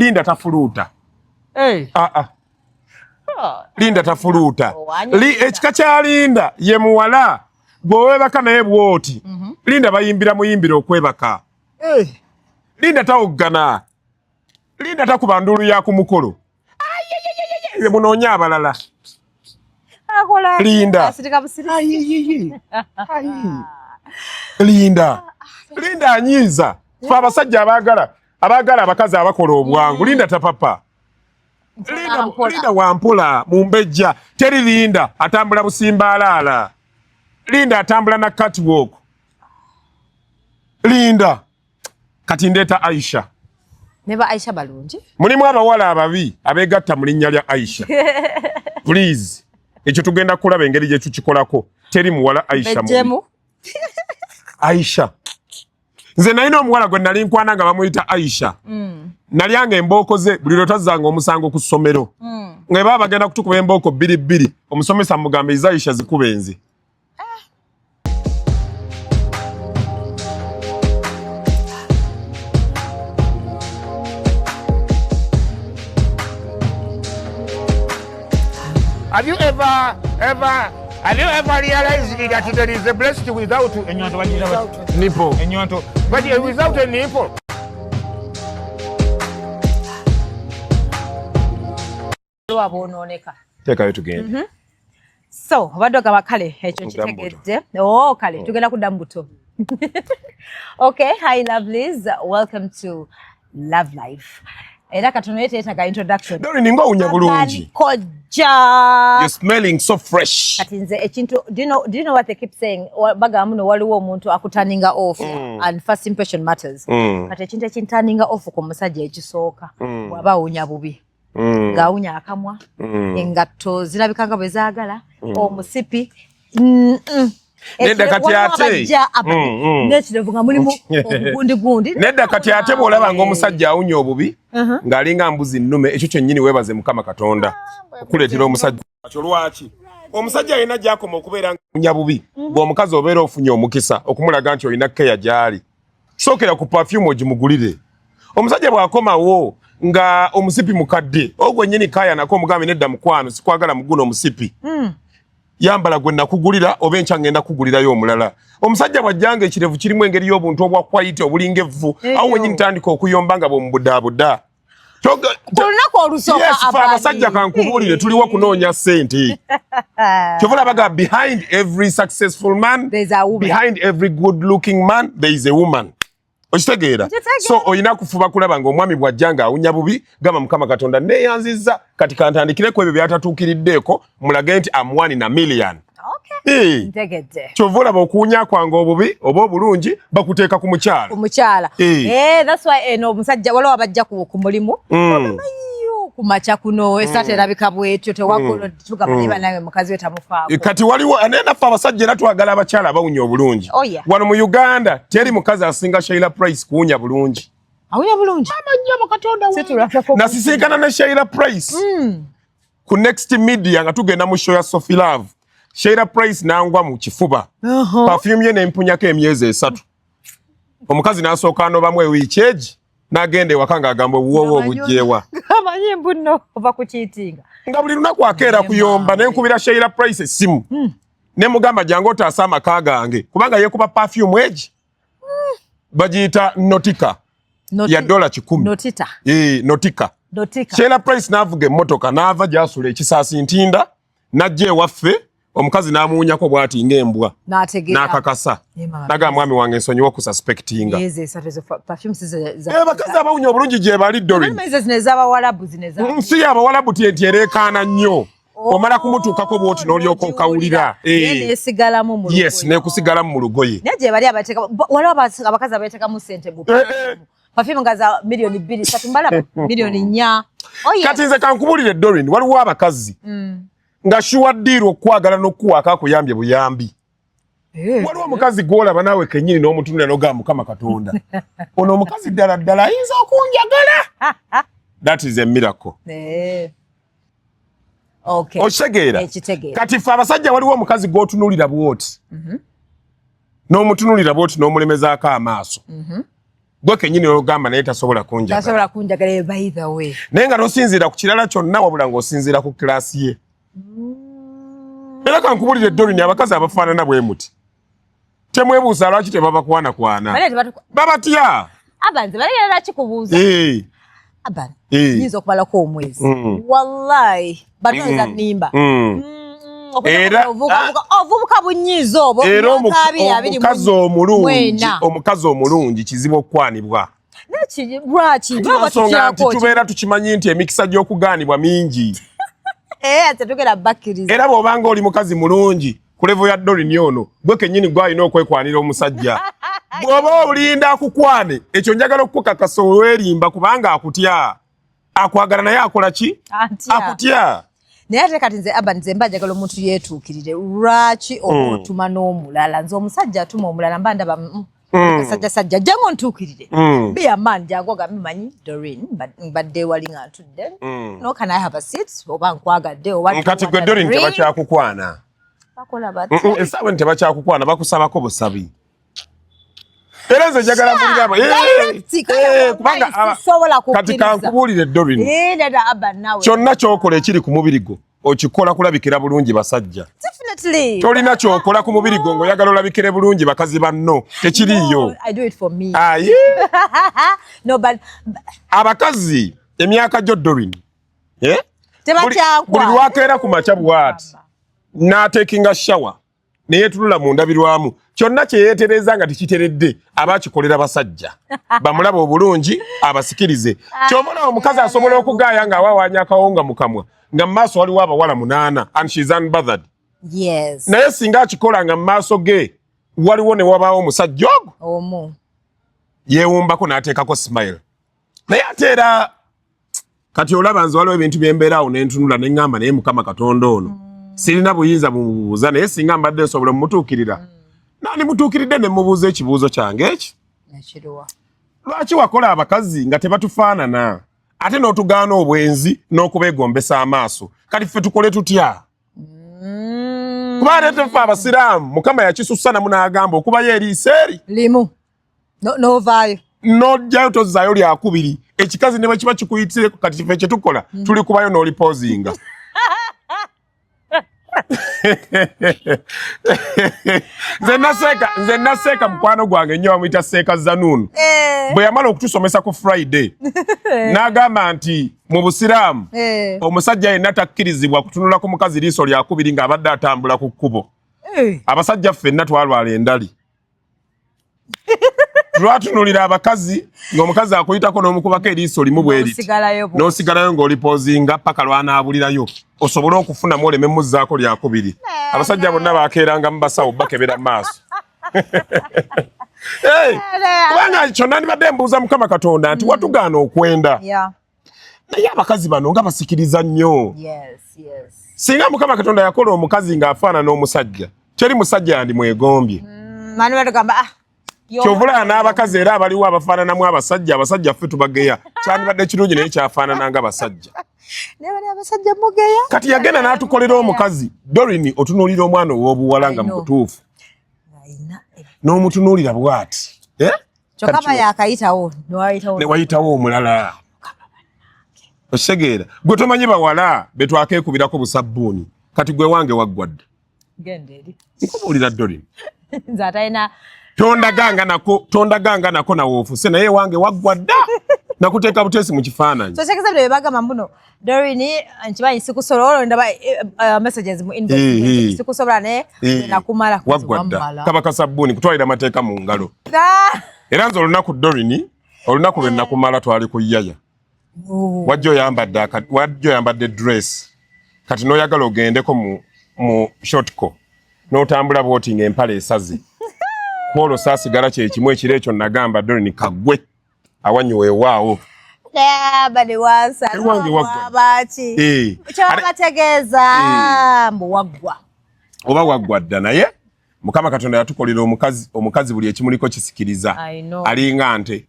Linda tafuluta. Linda tafuluta. Ekika kya Linda ye muwala bw'owebaka naye bw'oti. Linda bayimbira muyimbira okwebaka. Linda tawoggana. Linda takuba ndulu ya ku mukolo. Ye munoonya abalala. Linda. Linda anyiiza. Fe abasajja abaagala abakazi abakola obwangu. Linda tapapa. Linda wampola mumbejja. Teri Linda atambula busimbaalaala. Linda atambula na catwalk. Linda kati ndeeta Aisha. Neba Aisha balungi. Mulimu abawala ababi abeegatta mu linnya lya Aisha. Please. Ekyo tugenda kulaba engeri gye tukikolako. Teri muwala Aisha mubi. Aisha. Nze nalina omuwala gwe nali nkwana nga bamuyita Aisha. Nalyanga embooko ze buli lwe tazzanga omusango ku ssomero. Nga baba bagenda kutukuba embooko bbiri. Omusomesa mugamba Aisha zikuba enzi. Have you ever realized that there is a breast without a nipple? But without a nipple. Tekayo tugenda. So, wadoga wakale ekyo kitegedde. Oh, kale tugenda kudda mbuto. Okay, hi lovelies. Welcome to Love Life. Era katono yeteetaga introduction. Dori ningo unya bulungi. You're smelling so fresh. Kati nze ekintu, do you know what they keep saying? Bagamu no waliwo omuntu akutaninga off and first impression matters. Kati ekintu ekintaninga off ku musajja ekisooka. Bwaba unya bubi. Nga unya akamwa. Engatto zirabikanga bwe zaagala. Omusipi. Nedda kati ate. Nekirevu mulimu obugundi. Nedda kati ate bw'olaba ng'omusajja awunya obubi ng'alinga mbuzi nnume ekyo kyennyini weebaze Mukama Katonda okuleetera omusajja. Lwaki? Omusajja alina gy'akoma okubeera ng'awunya bubi bw'omukazi obeera ofunye omukisa okumulaga nti olina keya gy'ali. Sookera ku perfume ogimugulire. Omusajja bw'akomawo nga omusipi mukadde ogwo nnyini kaya nako omugambe nedda mukwano sikwagala muguno omusipi. Yambala gwe nakugulira oba enkya ngenda kugulirayo omulala. Omusajja bw'ajjanga ekirevu kirimu engeri y'obuntu obwa kwayite obulinga evvu awo wennyini tandika okuyomba nga bw'omubudaabuda. Olunaku olusooka abasajja kankubuulire tuliwo kunoonya ssente. Kyovula baga behind every successful man, behind every good looking man there is a woman. Okitegeera? So oyina kufuba kulaba ng'omwami bw'ajjanga awunya bubi gamba Mukama Katonda neeyanzizza kati kantandikireko ebyo byatatuukiriddeeko mulage nti I'm 1 in a million. Okay. Ntegedde. Kyova olaba okuwunya kwange obubi oba obulungi bakuteeka ku mukyala. Omukyala. That's why no musajja waliwo abajja ku mulimu. Kumacha kuno esate erabika bwetyo tewakolo tugamba niba nawe mukazi we tamufaako. Kati waliwo anenaffe abasajja era twagala abakyala abawunya obulungi. Wano mu Uganda teri mukazi asinga Sheila Price kuwunya bulungi. Awunya bulungi? Amanya Katonda we. Nasisinkana ne Sheila Price. Ku Next Media nga tugenda mu show ya Sophie Love. Sheila Price nangwa mu kifuba. Perfume ye nempunyako emyezi 3. Omukazi n'asooka anobamu ewiiki egi n'agenda ewaka ng'agamba obuwoowo obujjeewa. Amanyi mbuno ova kukiitinga. Nga buli lunaku akeera kuyomba nenkubira Sheila Price essimu. Ne mugamba jangu otaasa amaka gange kubanga yeekuba perfume egi. Bagiyita Notica. Ya $10. Notita. Notica. Sheila Price n'avuga emmotoka n'ava gy'asula ekisaasi ntinda n'ajja ewaffe omukazi n'amuwunyako bw'ati ng'embwa n'akakasa n'agamba mwami wange ensonyiwa okususpectinga. Bakazi abawunya obulungi gye bali Doreen. Si y'Abawarabu nti ereekaana nnyo. Omala kumutuukako bw'oti n'olyoka okawulira. Yes, n'ekusigalamu mu lugoye. Naye gye bali waliwo abakazi abeetekamu ssente mu perfume nga za milioni 2, 3 mbala milioni 4. Kati nze kankubulire Doreen waliwo abakazi nga shuwa ddiiro okwagala n'okuwaako akuyambye buyambi. Waliwo omukazi gw'olaba naawe kennyini n'omutunula n'ogamba Mukama Katonda. Ono omukazi ddala ddala ayinza okunjagala. That is a miracle. Okay. Okitegeera? Kati ffe abasajja waliwo omukazi gw'otunuulira bw'oti. N'omutunuulira bw'oti n'omulemezaako amaaso. gwe kenyini olugamba naye tasobola kunjagala by the way naye nga tosinziira ku kirala kyonna wabula ng'osinziira ku kilaasi ye era kankubulire Doreen abakazi abafaanana bwe muti temwebuusa lwaki tebabakwana babatya abanze balera kikubuuza abana nyinza okumalako omwezi wallahi banoza nimba era ovubuka bunyiiza obwo omukazi omulungi kizibu okukwanibwa lwaki tubeera tukimanyi nti emikisa gy'okugaanibwa mingi tetugera bakkiriza era bw'obanga oli mukazi mulungi ku levo ya Doreen ono gwe kennyini gwalina okwekwanira omusajja bw'oba olinda akukwane ekyo njagala okukakasa olwerimba kubanga akutya akwagala naye akola ki akutya naye ate kati nze aba nze mbajagala omuntu yeetuukirire lwaki oba otuma n'omulala nze omusajja atuma omulala mba ndaba sajja jangu ntuukirire be a man jangu ogambe manyi Doreen mbadde wali nga ntudde no can I have a seat oba nkwagadde oba kati gwe Doreen tebakyakukwana bakola batya esaawa tebakyakukwana bakusabako busabi era nze njagala mbuliraba kubanga kati kankubuulire Doreen kyonna kyokola ekiri ku mubiri gwo okikola kulabikira bulungi basajja tolina kyokola ku mubiri gwo ng'oyagala olabikire bulungi bakazi banno tekiriiyo abakazi emyaka gyo Doreen buli lwakeera ku makya bw'ati n'ateekinga shawa neyeetulula mu ndabirwamu kyonna kye yeetereza nga tekiteredde abakikolera basajja bamulaba obulungi abasikirize kyobona omukazi asobola okugaaya ng'awawaanya akawunga mu kamwa nga mu maaso waliwo abawala 8 and she's unbothered naye singa akikola nga mu maaso ge waliwo ne wabaawo omusajja ogwo yeewumbako n'ateekako smile naye ate era kati olaba nze waliwo ebintu byembeeraawo n'entunula ne ŋŋamba naye Mukama Katonda ono sirina buyinza bumubuuza naye singa mbadde nsobola mumutuukirira nani mutuukiridde ne mubuuza ekibuuzo kyange eki lwaki wakola abakazi nga tebatufaanana ate n'otugaana obwenzi n'okubeegombesa amaaso kati ffe tukole tutya kuba ate ffe abasiraamu Mukama yakisussa namu n'agamba okubayo eriiso eri limu n'ovaayo n'ojjayo tozzaayo lyakubiri ekikazi ne bwe kiba kikuyitire kati ffe kye tukola tuli kubayo n'olipoozinga nze naseeka mukwano gwange nnyo bamuyita Seeka Zanuunu bwe yamala okutusomesa ku Friday n'agamba nti mu busiraamu omusajja yenna takkirizibwa kutunula ku mukazi liiso lyakubiri ng'abadde atambula ku kkubo abasajja ffenna twalwala endali lwatunulira abakazi ng'omukazi akuyitako n'omukubako eriiso limu bweriti n'osigalayo ng'olipoozinga paka lwanaabulirayo osobole okufunamu oleme muzzaako lyakubiri abasajja bonna bakeeranga mu basawo bakebera mu maaso kubanga kyonna ndibadde mbuuza Mukama Katonda nti watugaana okwenda naye abakazi bano nga basikiriza nnyo singa Mukama Katonda yakola omukazi ng'afaanana n'omusajja teri musajja yandimwegombye kyovulana n'abakazi era abaliwo abafaananamu abasajja ffe tubageya kyandibadde kirungi naye kyafaanana nga basajja kati yagenda n'atukolera omukazi Doreen otunuulira omwana ow'obuwala nga mutuufu n'omutunuulira bw'ati ne wayitawo omulala okitegeera gwe tomanyi bawala be twakeekubirako busabbuuni kati gwe wange waggwadde nkubuulira Doreen tondaganga nako nawoofuse naye wange waggwadda nakuteeka buteesi mu kifaananyi sosekeza bino bebagamba mbuno Doreen nkimanyi sikusobola ndaba messages mu inbox sikusobola naye nakumala waggwadda kaba kasabbuuni kutwalira amateeka mu ngalo era nze olunaku Doreen olunaku lwe nakumala twali ku yaya wajja oyambadde dress kati n'oyagala ogendeko mu shotco n'otambula bwoti ng'empale esaze Polo saasigala kye kimu ekiro ekyo nagamba Doreen kagwe awanyiweewaawo bali wansa abaki kyobategeeza mbu waggwa oba waggwadda naye Mukama Katonda yatukolera omukazi buli ekimuliko kisikiriza alinga nte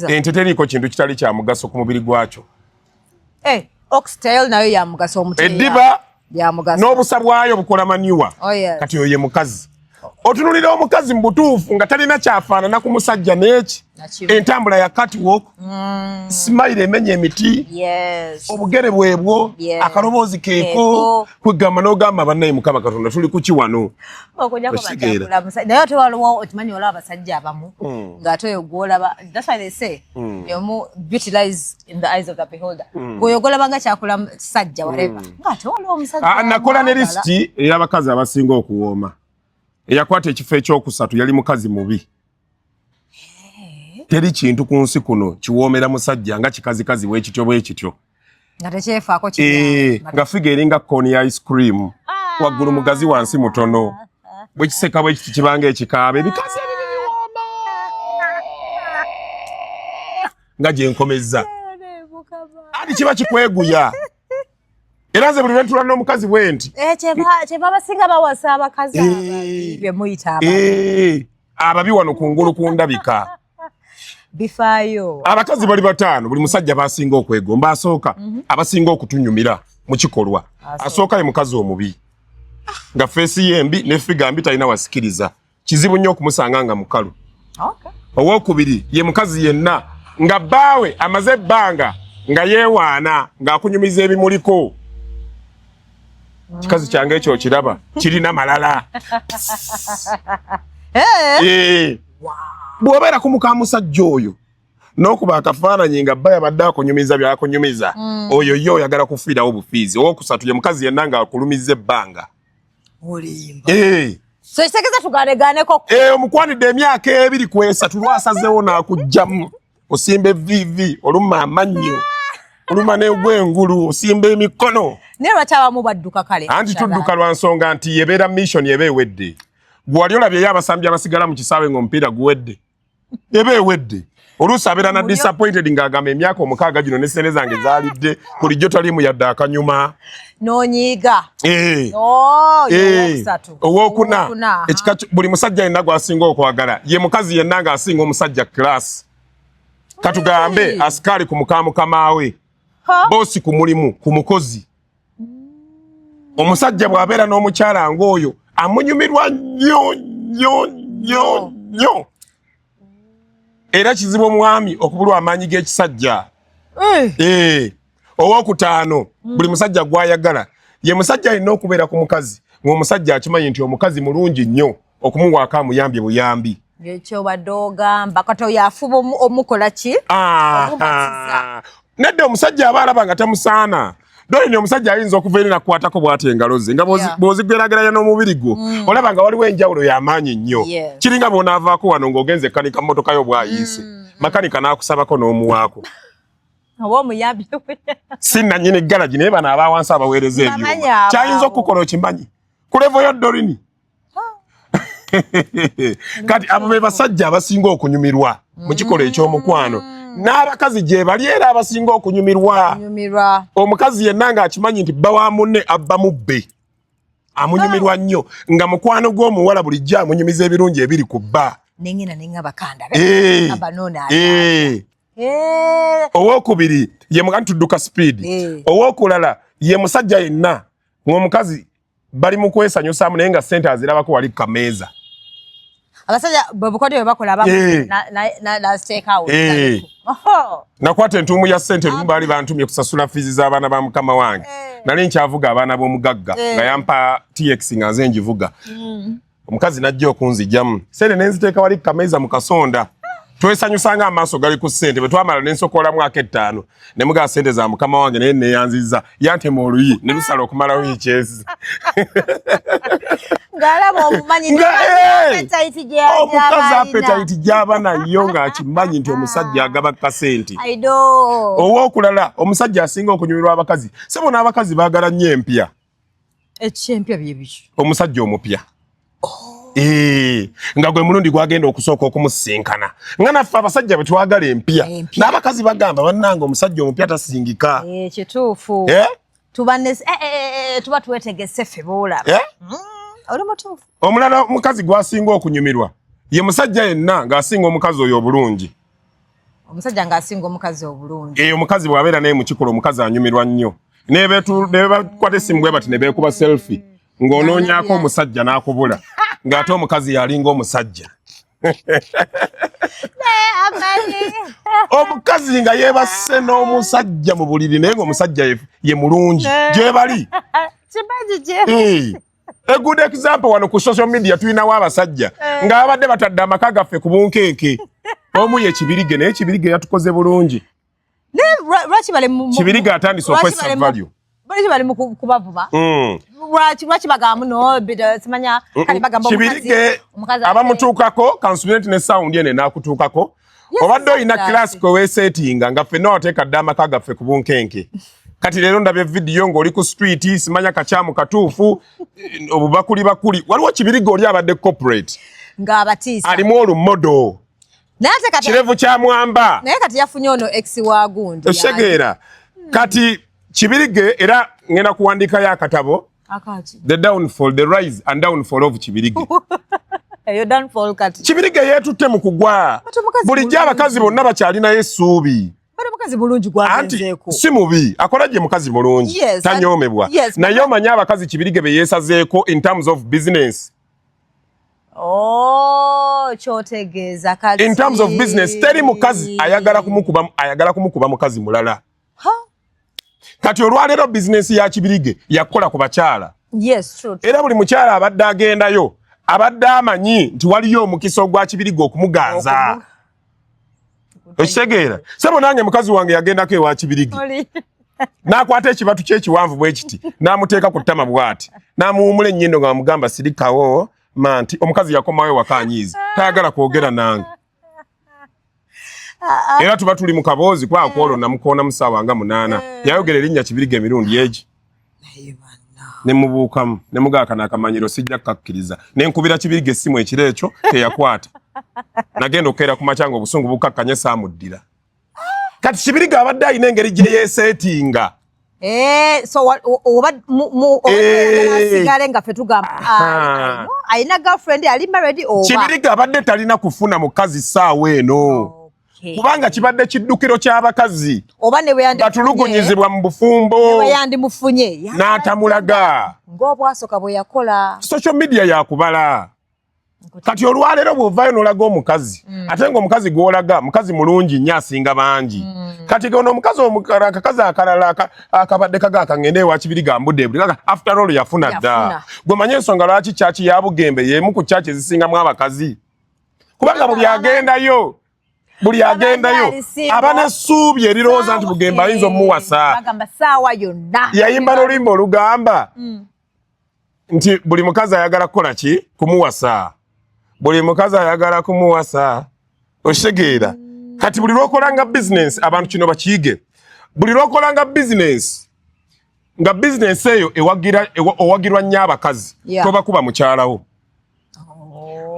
ente teriiko kintu kitali kya mugaso ku mubiri gwakyo oxtail nayo ya mugaso omuteera eddiba n'obusa bwayo bukola manyuwa kati oyo ye mukazi otunulira omukazi mbutuufu nga talina kyafaanana ku musajja n'eki entambula ya catwalk smile emenya emiti obugere bwebwo akaloboozi keeko kwegamba n'ogamba bannaye Mukama Katonda tuli kuki wano naye ate waliwo okimanyi olaba abasajja abamu ng'ate oyo gw'olaba that's why they say yomu beautilize in the eyes of the beholder gweoyo gw'olaba nga kyakula musajja whatever ng'ate waliwo omusajja nakola ne lisiti ey'abakazi abasinga okuwooma eyakwata ekifo ekyokusatu yali mukazi mubi teri kintu ku nsi kuno kiwoomera musajja nga kikazikazi bwekityo nga tekyefaako nga figa eringa kooni ya ice cream waggulu mugazi wansi mutono bwe kiseka bwe kiti kibanga ekikaaba ebikazi ebibiwooma nga gye nkomezza ati kiba kikweguya era nze buli lwe ntula n'omukazi bwe nti kyeba basinga bawasa abakazi bye muyita ababi wano kungulu kundabika bifaayo abakazi bali bataano buli musajja basinga okwegomba asooka abasinga okutunyumira mu kikolwa asooka ye mukazi omubi nga feesi yembi ne figa mbi talina wasikiriza kizibu nnyo okumusanga nga mukalu owookubiri ye mukazi yenna nga bbaawe amaze ebbanga nga yeewaana ng'akunyumiza ebimuliko kikazi kyange ekyo kiraba kirina malala bw'obeera ku muka musajja oyo n'okuba akafaananyi nga bba yabadde akunyumiza byakunyumiza oyo yo oyagala kufiirawo bufiizi owookusatu ye mukazi yenna ng'akulumiza ebbanga so kitegeeza tuganegaaneko omukwanidde emyaka 2 kwesatu lwasazeewo n'akugjamu osimba evivi oluma amannyo oluma n'egwengulu osimba emikono naye lwaki abamu badduka kale anti tudduka lwa nsonga nti yebeera mission eba ewedde gwali olabyeyo abasambi abasigala mu kisaawe ng'omupiira guwedde eba ewedde oluusi abeera na disappointed ng'agamba emyaka 6 gino n'essente zange zaalidde bulijjo taliimu yadde akanyuma n'onyiiga owookuna ekika buli musajja yenna gw'asinga okwagala ye mukazi yenna ng'asinga omusajja class katugambe asikaali ku muka mukamaawe boosi ku mulimu ku mukozi omusajja bw'abeera n'omukyala ng'oyo amunyumirwa nnyo era kizibu omwami okubulwa amaanyi g'ekisajja owookutaano buli musajja gw'ayagala ye musajja alina okubeera ku mukazi ng'omusajja akimanyi nti omukazi mulungi nnyo okumuwaako amuyambye buyambi ekyobadde ogamba kati oyo afuba omukola ki nedda omusajja aba alaba nga tamusaana dole omusajja ayinza okuva eri nakukwatako bw'ati engalo ze nga bw'ozigwerageranya n'omubiri gwo olaba nga waliwo enjawulo y'amaanyi nnyo kiringa bw'onaavaako wano ng'ogenze ekanika mmotoka yo bw'ayiise makanika n'akusabako n'omuwaako oba omuyambi si nannyini galagi naye bano abawansi abaweereza ebyuma kyayinza okukola okimanyi ku levo yo dorini kati abo be basajja abasinga okunyumirwa mu kikolwa eky'omukwano n'abakazi gye bali era abasinga okunyumirwa omukazi yenna ng'akimanyi nti bba wa munne abba mubbe amunyumirwa nnyo nga mukwano gw'omuwala bulijjo amunyumiza ebirungi ebiri ku bba owookubiri ye muka tudduka sipiidi owookulala ye musajja yenna ng'omukazi bali mu kwesanyusaamu naye nga ssente azirabako wali kameeza abasajja bwe bukodyo bwe bakola nakwata entuumu ya ssente lumu baali bantumye kusasula fiizi z'abaana ba mukama wange nali nkyavuga abaana b'omugagga nga yampa tx nga nze ngivuga omukazi najja okunzijjamu ssente ne nziteeka wali kameeza mu kasonda twesanyusanga amaaso gali ku ssente bwe twamala ne nsokoola mwaka 5 ne mugaa ssente za mukama wange naye neyanziza yantema oluyi ne lusala okumalawo ikyezi ng'alaba omumanyi omukazi apetayiti gy'aba nayo ng'akimanyi nti omusajja agaba kasente owookulala omusajja asinga okunyumirwa abakazi sebo n'abakazi baagala nnyo empya ekyempya byebiki omusajja omupya nga gwe mulundi gwagenda okusooka okumusinkana nga naffe abasajja bwe twagala empya n'abakazi bagamba bannanga omusajja omupya tasingika kituufu tuba twetegese ffe boolaba oli mutuufu omulala omukazi gwasinga okunyumirwa ye musajja yenna ng'asinga omukazi oyo obulungi omusajja ng'asinga omukazi obulungi omukazi bw'abeera naye mu kikola omukazi anyumirwa nnyo ne bakwata essimu bwe bati ne beekuba selfie ng'onoonyaako omusajja n'akubula ng'ate omukazi yalinga omusajja. Omukazi nga yeebase n'omusajja mu buliri naye ng'omusajja ye mulungi gye bali. A good example wano ku social media tulinawo abasajja ng'abadde batadde amaka gaffe ku bunkeeke. Omu ye Kibirige naye Kibirige yatukoze bulungi. Kibirige atandise okwessa value. Bali mu kubavuba. Lwaki bagamba no simanya kali bagamba Kibirige abamutuukako consultant ne sound ene n'akutuukako. Obadde olina class ko weesettinga nga ffenna wateeka dde amaka gaffe ku bunkenke. Kati leero ndabye video ng'oli ku street simanya kacyamu katuufu obubakuli waliwo Kibirige oli abadde corporate ng'abatiisa alimu olumodo kirevu kya mwamba naye kati yafunye ono ex wa gundi oshegeera kati Kibirige era ngenda kuwandiikayo akatabo the rise and downfall of Kibirige. Eyo downfall kati Kibirige yeetutte mu kugwa bulijjo abakazi bonna bakyalinayo essuubi. Mukazi bulungi gwagenzeeko. Si mubi, akola gye mukazi mulungi. Tanyoomebwa. Naye omanyi abakazi Kibirige be yeesazeeko in terms of business. Kyotegeeza kati. In terms of business, teri mukazi ayagala kumukuba mukazi mulala. Kati olwaleero business ya Kibirige yakola ku bakyala. Yes, true. Era buli mukyala abadde agendayo, abadde amanyi nti waliyo omukisa ogwa Kibirige okumuganza. Oshegeera sebo nange mukazi wange yagendako ewa Kibirige n'akwata ekibatu ky'ekiwanvu bwe kiti n'amuteeka ku ttama bw'ati n'amuwumula ennyindo nga bamugamba sirikawo manti omukazi yakomawo wakanyiizi tayagala kwogera nange era tuba tuli mu kaboozi kwakwolwo namukoona mu ssaawa nga 8 yayogera erinnya Kibirige emirundi egi ne mubuukamu ne mugaakana akamanyiro sijja kukakkiriza ne nkubira Kibirige essimu ekiro ekyo teyakwata. Nagenda okukeera ku makya ng'obusungu bukakkanye saamuddira. Kati Kibirige abadde alina engeri gye yeesettinga. Sigale nga ffe tugamba alina girlfriend ali married oba Kibirige abadde talina kufuna mukazi ssaawa eno. Kubanga kibadde kiddukiro ky'abakazi oba ne bwe batulugunyizibwa mu bufumbo bwe yandimufunye n'atamulaga ng'obwasooka bwe yakola social media yakubala. Kati olwaleero bw'ovaayo n'olaga omukazi ate ng'omukazi gw'olaga mukazi mulungi nnyo asinga bangi. Kati gono omukazi omukala akakazi akalala akabadde kagaaka ngende ewa Kibirige ambudde buli after all yafuna dda. Gwe manyi ensonga lwaki kyaki ya Bugembe y'emu ku kyaki ezisingamu abakazi. Kubanga buli agendayo aba n'essuubi erirowooza nti Bugembe ayinza omuwasa. Bagamba ssaawa yonna. Yayimba n'oluyimba olugamba nti buli mukazi ayagala kukola ki? Kumuwasa. Buli mukazi ayagala kumuwasa. Oshegeera. Kati buli lw'okolanga business abantu kino bakiyige. Buli lw'okolanga business nga business eyo owagirwa nnyo abakazi toba kuba mukyalawo.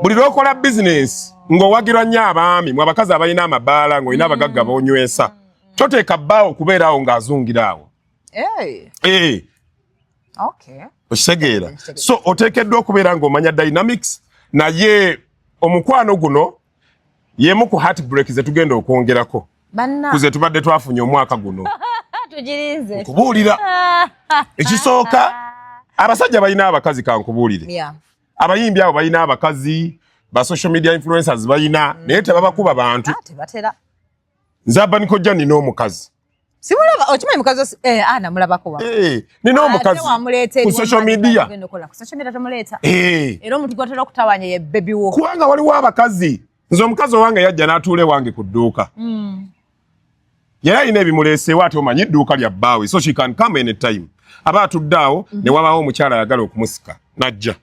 Buli lw'okola business ng'owagirwa nnyo abaami mu abakazi abalina amabaala ng'olina abagagga boonywesa toteeka bbaawo okubeera awo ng'azungira awo. Oshegeera. So oteekeddwa okubeera ng'omanya dynamics naye omukwano guno yemu ku heartbreak ze tugenda okwongerako kuze tubadde twafunye omwaka guno tugirinze kubuulira ekisooka abasajja balina abakazi kankubuulire abayimbi abo balina abakazi ba social media influencers balina naye tebabakuba bantu nze Abanikojja nina omukazi simulaba okimanyi mukazi namulabako nina omukazi ku social media tomuleeta era omuntu gwatera okutawanya ye baby wo kubanga waliwo abakazi nze omukazi owange yajja n'atuula ewange ku dduuka yali alina ebimuleeseewo ate omanyi edduuka lya bbaawe so she can come anytime aba atudde awo ne wabaawo omukyala ayagala okumusika najja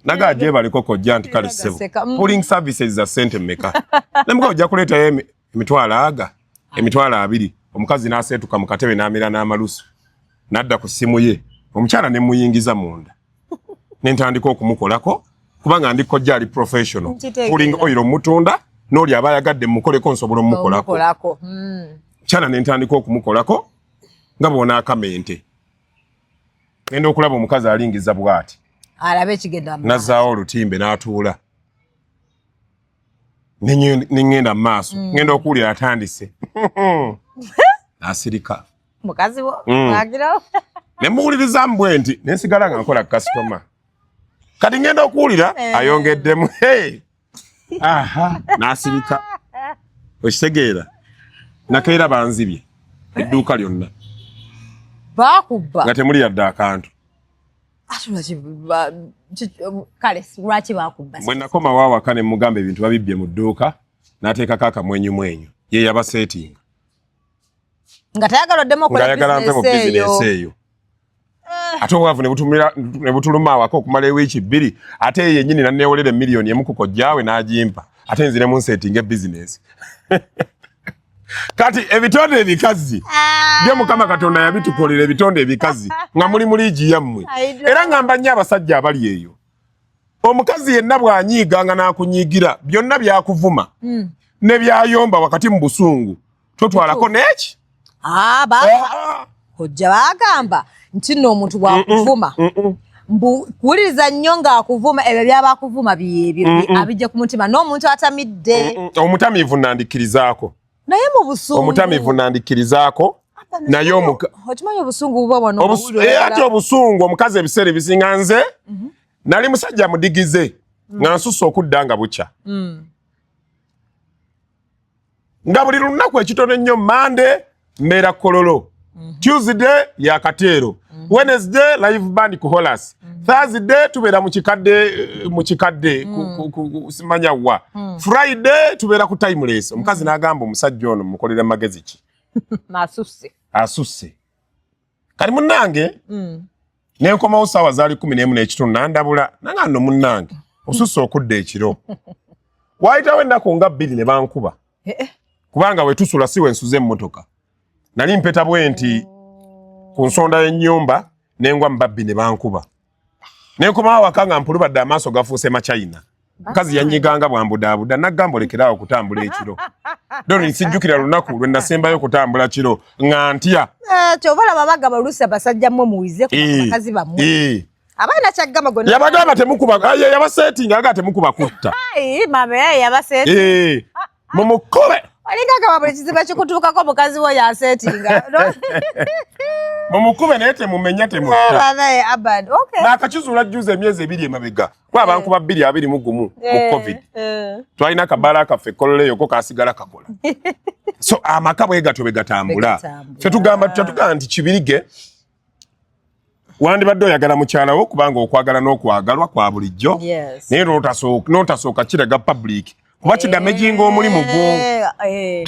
naga gyebaleko kojja nti kale ssebo pulling services za ssente mmeka nemuga ojja kuleetayo emitwalo 2 omukazi n'aseetuka mu katebe n'amira n'amalusu n'adda ku ssimu ye omukyala ne muyingiza munda n'entandika okumukolako kubanga ndi kojja ali professional pulling oil omutunda n'oli aba ayagadde mukoleko nsobola omumukolako kyala n'entandika okumukolako nga bw'ona akamente ngenda okulaba omukazi alingiza bw'ati alabe ekigenda nazzaawo olutimbe n'atuula nengenda mu maaso ngenda okuwulira atandise n'asirika mukazi wo mwagirawo ne muwulirizamu bwe nti nensigala nga nkola customer kati ngenda okuwulira ayongeddemu aha n'asirika okitegeera nakeera banzibye edduuka lyonna baakubba nga temuli yadde akantu kale lwaki baakubba bwe nakoma waawaka ne mugamba ebintu babibbye mu dduuka n'ateekako akamwenyumwenyu ye yabaseetinga nga tayagala oddemu ng'ayagala nve mu bizinesi eyo ate obwavu ne butuluma awaka okumala ewiiki 2 ate ye yennyini nanneewolera emiliyoni emu ku kojjaawe n'agimpa ate nzire mu nseetinga ebizinesi kati ebitonde ebikazi byo Mukama Katonda yabitukolera ebitonde ebikazi nga muli liigi yammwe era ngamba nnyo abasajja abali eyo omukazi yenna bw'anyiiga nga n'akunyiigira byonna byakuvuma ne byayomba wakati mu busungu totwalako n'eki hojja baagamba nti nno omuntu bwakuvuma kuwuliriza nnyo ng'akuvuma ebyo byabakuvuma byebyo abijja ku mutima n'omuntu atamidde omutamiivu nandikkirizaako naye mu busungu omutamiivu nandikkirizaako naye okimanyi obusungu buba wano ate obusungu omukazi ebiseera ebisinga nze nali musajja mudigize nga nsusse okudda nga bukya nga buli lunaku ekitono ennyo Monday mbeera kololo Tuesday yakateero Wednesday live band ku Holas Thursday tubeera mu kikadde simanya wa Friday tubeera ku Timeless omukazi n'agamba omusajja ono mukolera magezi ki asusse kali munnange nenkomawo ssaawa zaali 11:30 nandabula nanga nno munnange osusse okudda ekiro waayitawo ennaku nga 2 ne bankuba kubanga wetusula si wensuze emmotoka nali mpeta bwe nti ku nsonda y'ennyumba nengwa mbabbi ne bankuba nenkomawo awaka nga mpulubadde amaaso gafuuse Machina mukazi yanyiganga bwambudaabuda nagamba olekerawo okutambula ekiro doni nsijjukira lunaku lwe nasembayo okutambula kiro nga ntya kyova olaba bagamba oluusi abasajja mmwe muwize ku bakazi bammwe abaana kyagamba gonna yabagamba temukuba yabaseetinga aga temukuba kutta mama yabaseetinga mumukube olinga agamba buli kizibu ekikutuukako mukazi wo yaseetinga mumukube naye temumenya temutta n'akakizuula jjuza emyezi 2 emabega kuba abankuba 21 mu covid twalina akabaala kaffe kololeeyoko kasigala kakola so amaka bwe gatyo bwe gatambula ffe tugamba nti kibirige wandibadde oyagala mukyalawo kubanga okwagala n'okwagalwa kwa bulijjo naye n'otasooka kirega public kuba kidamejinga omulimu gwo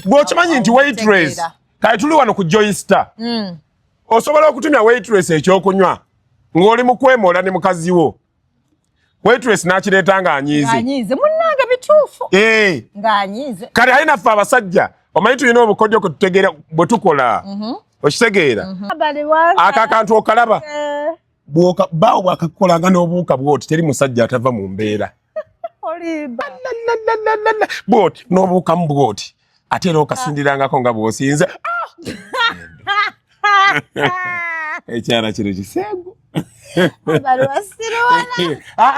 bw'okimanyi nti waitress kale tuli wano ku Joystar osobola okutumya waitress ekyokunywa ng'oli mu kwemola ne mukazi wo waitress n'akireeta ng'anyiize munnange bituufu ng'anyiize kale aye naffe abasajja omanyi tulina obukodyo kwe tutegeera bwe tukola okitegeera ako akantu okalaba baawo bwakakolanga n'obuwuka bwoti teri musajja atava mu mbeera bwoti n'obuukamu bwoti ate era okasindirangako nga bw'osinze ekyala kino kisengu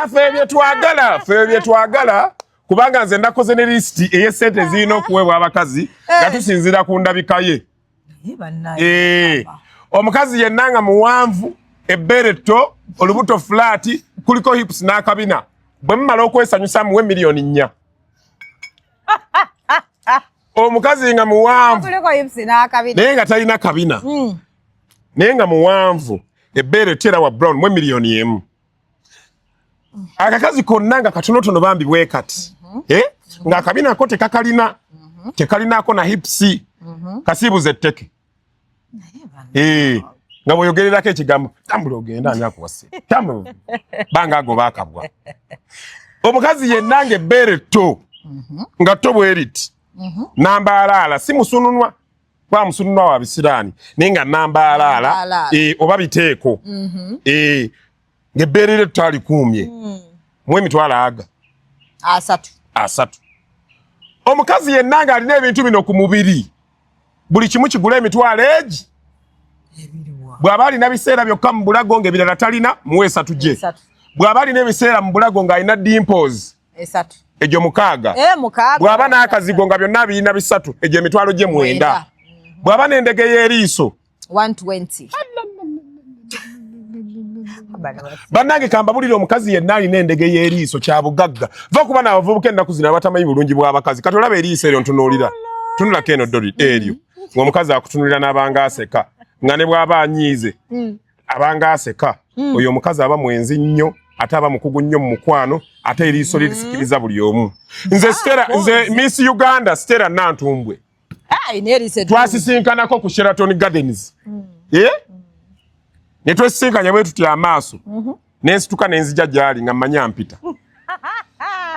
ffe byetwagala kubanga nze nakoze ne lisiti ey'essente ezirina okuweebwa abakazi nga tusinzira ku ndabika ye omukazi yenna nga muwanvu ebbeere tto olubuto fulaati kuliko hips n'akabina bwe mumala okwesanyusa muwe miliyoni 4 omukazi nga muwanvu naye nga talina kabina naye nga muwanvu ebbeere tera wa brown muwe miliyoni 1 akakazi konna nga katonotono bambi bwe kati nga akabina ko tekalinako na hipsi kasiibuza etteke nga bweyogererako ekigambo tambula ogenda ani akuwase tambula banga ago baakabwa omukazi yenna nga ebbeere tto nga tto bweriti nambaalaala si musununwa kwa musununwa wa bisiraani naye nga nambaalaala oba biteeko ng'ebbeere lye tutaalikuumye mu emitwalo aga 3 omukazi yenna ng'alina ebintu bino ku mubiri buli kimu kigula emitwalo egi bw'aba alina biseera byokka mu bulago ng'ebirala talina muwe 3 gye bw'aba alina ebiseera mu bulago ng'alina dimples egyo 6 bw'aba n'akazigo nga byonna birina 3 egyo emitwalo gye 9 bw'aba n'endege y'eriiso 120 Bannange kambabulira omukazi yenna alina endege y'eriiso kya bugagga. Va kuba n'abavubuka ennaku zino abatamanyi bulungi bw'abakazi. Kati olaba eriiso eryo ntunuulira. Tunulako eno Dori eryo. Ng'omukazi akutunulira n'abanga aseka. Nga ne bw'aba anyiize. Abanga aseka. Oyo omukazi aba mwenzi nnyo. Ate aba mukugu nnyo mu mukwano. Ate eriiso lirisikiriza buli omu. Nze Miss Uganda Stella Nantumbwe. Twasisinkanako ku Sheraton Gardens. Ne twesisinkanya bwe tutya amaaso. Nensituka nenzija gyali nga manya mpita.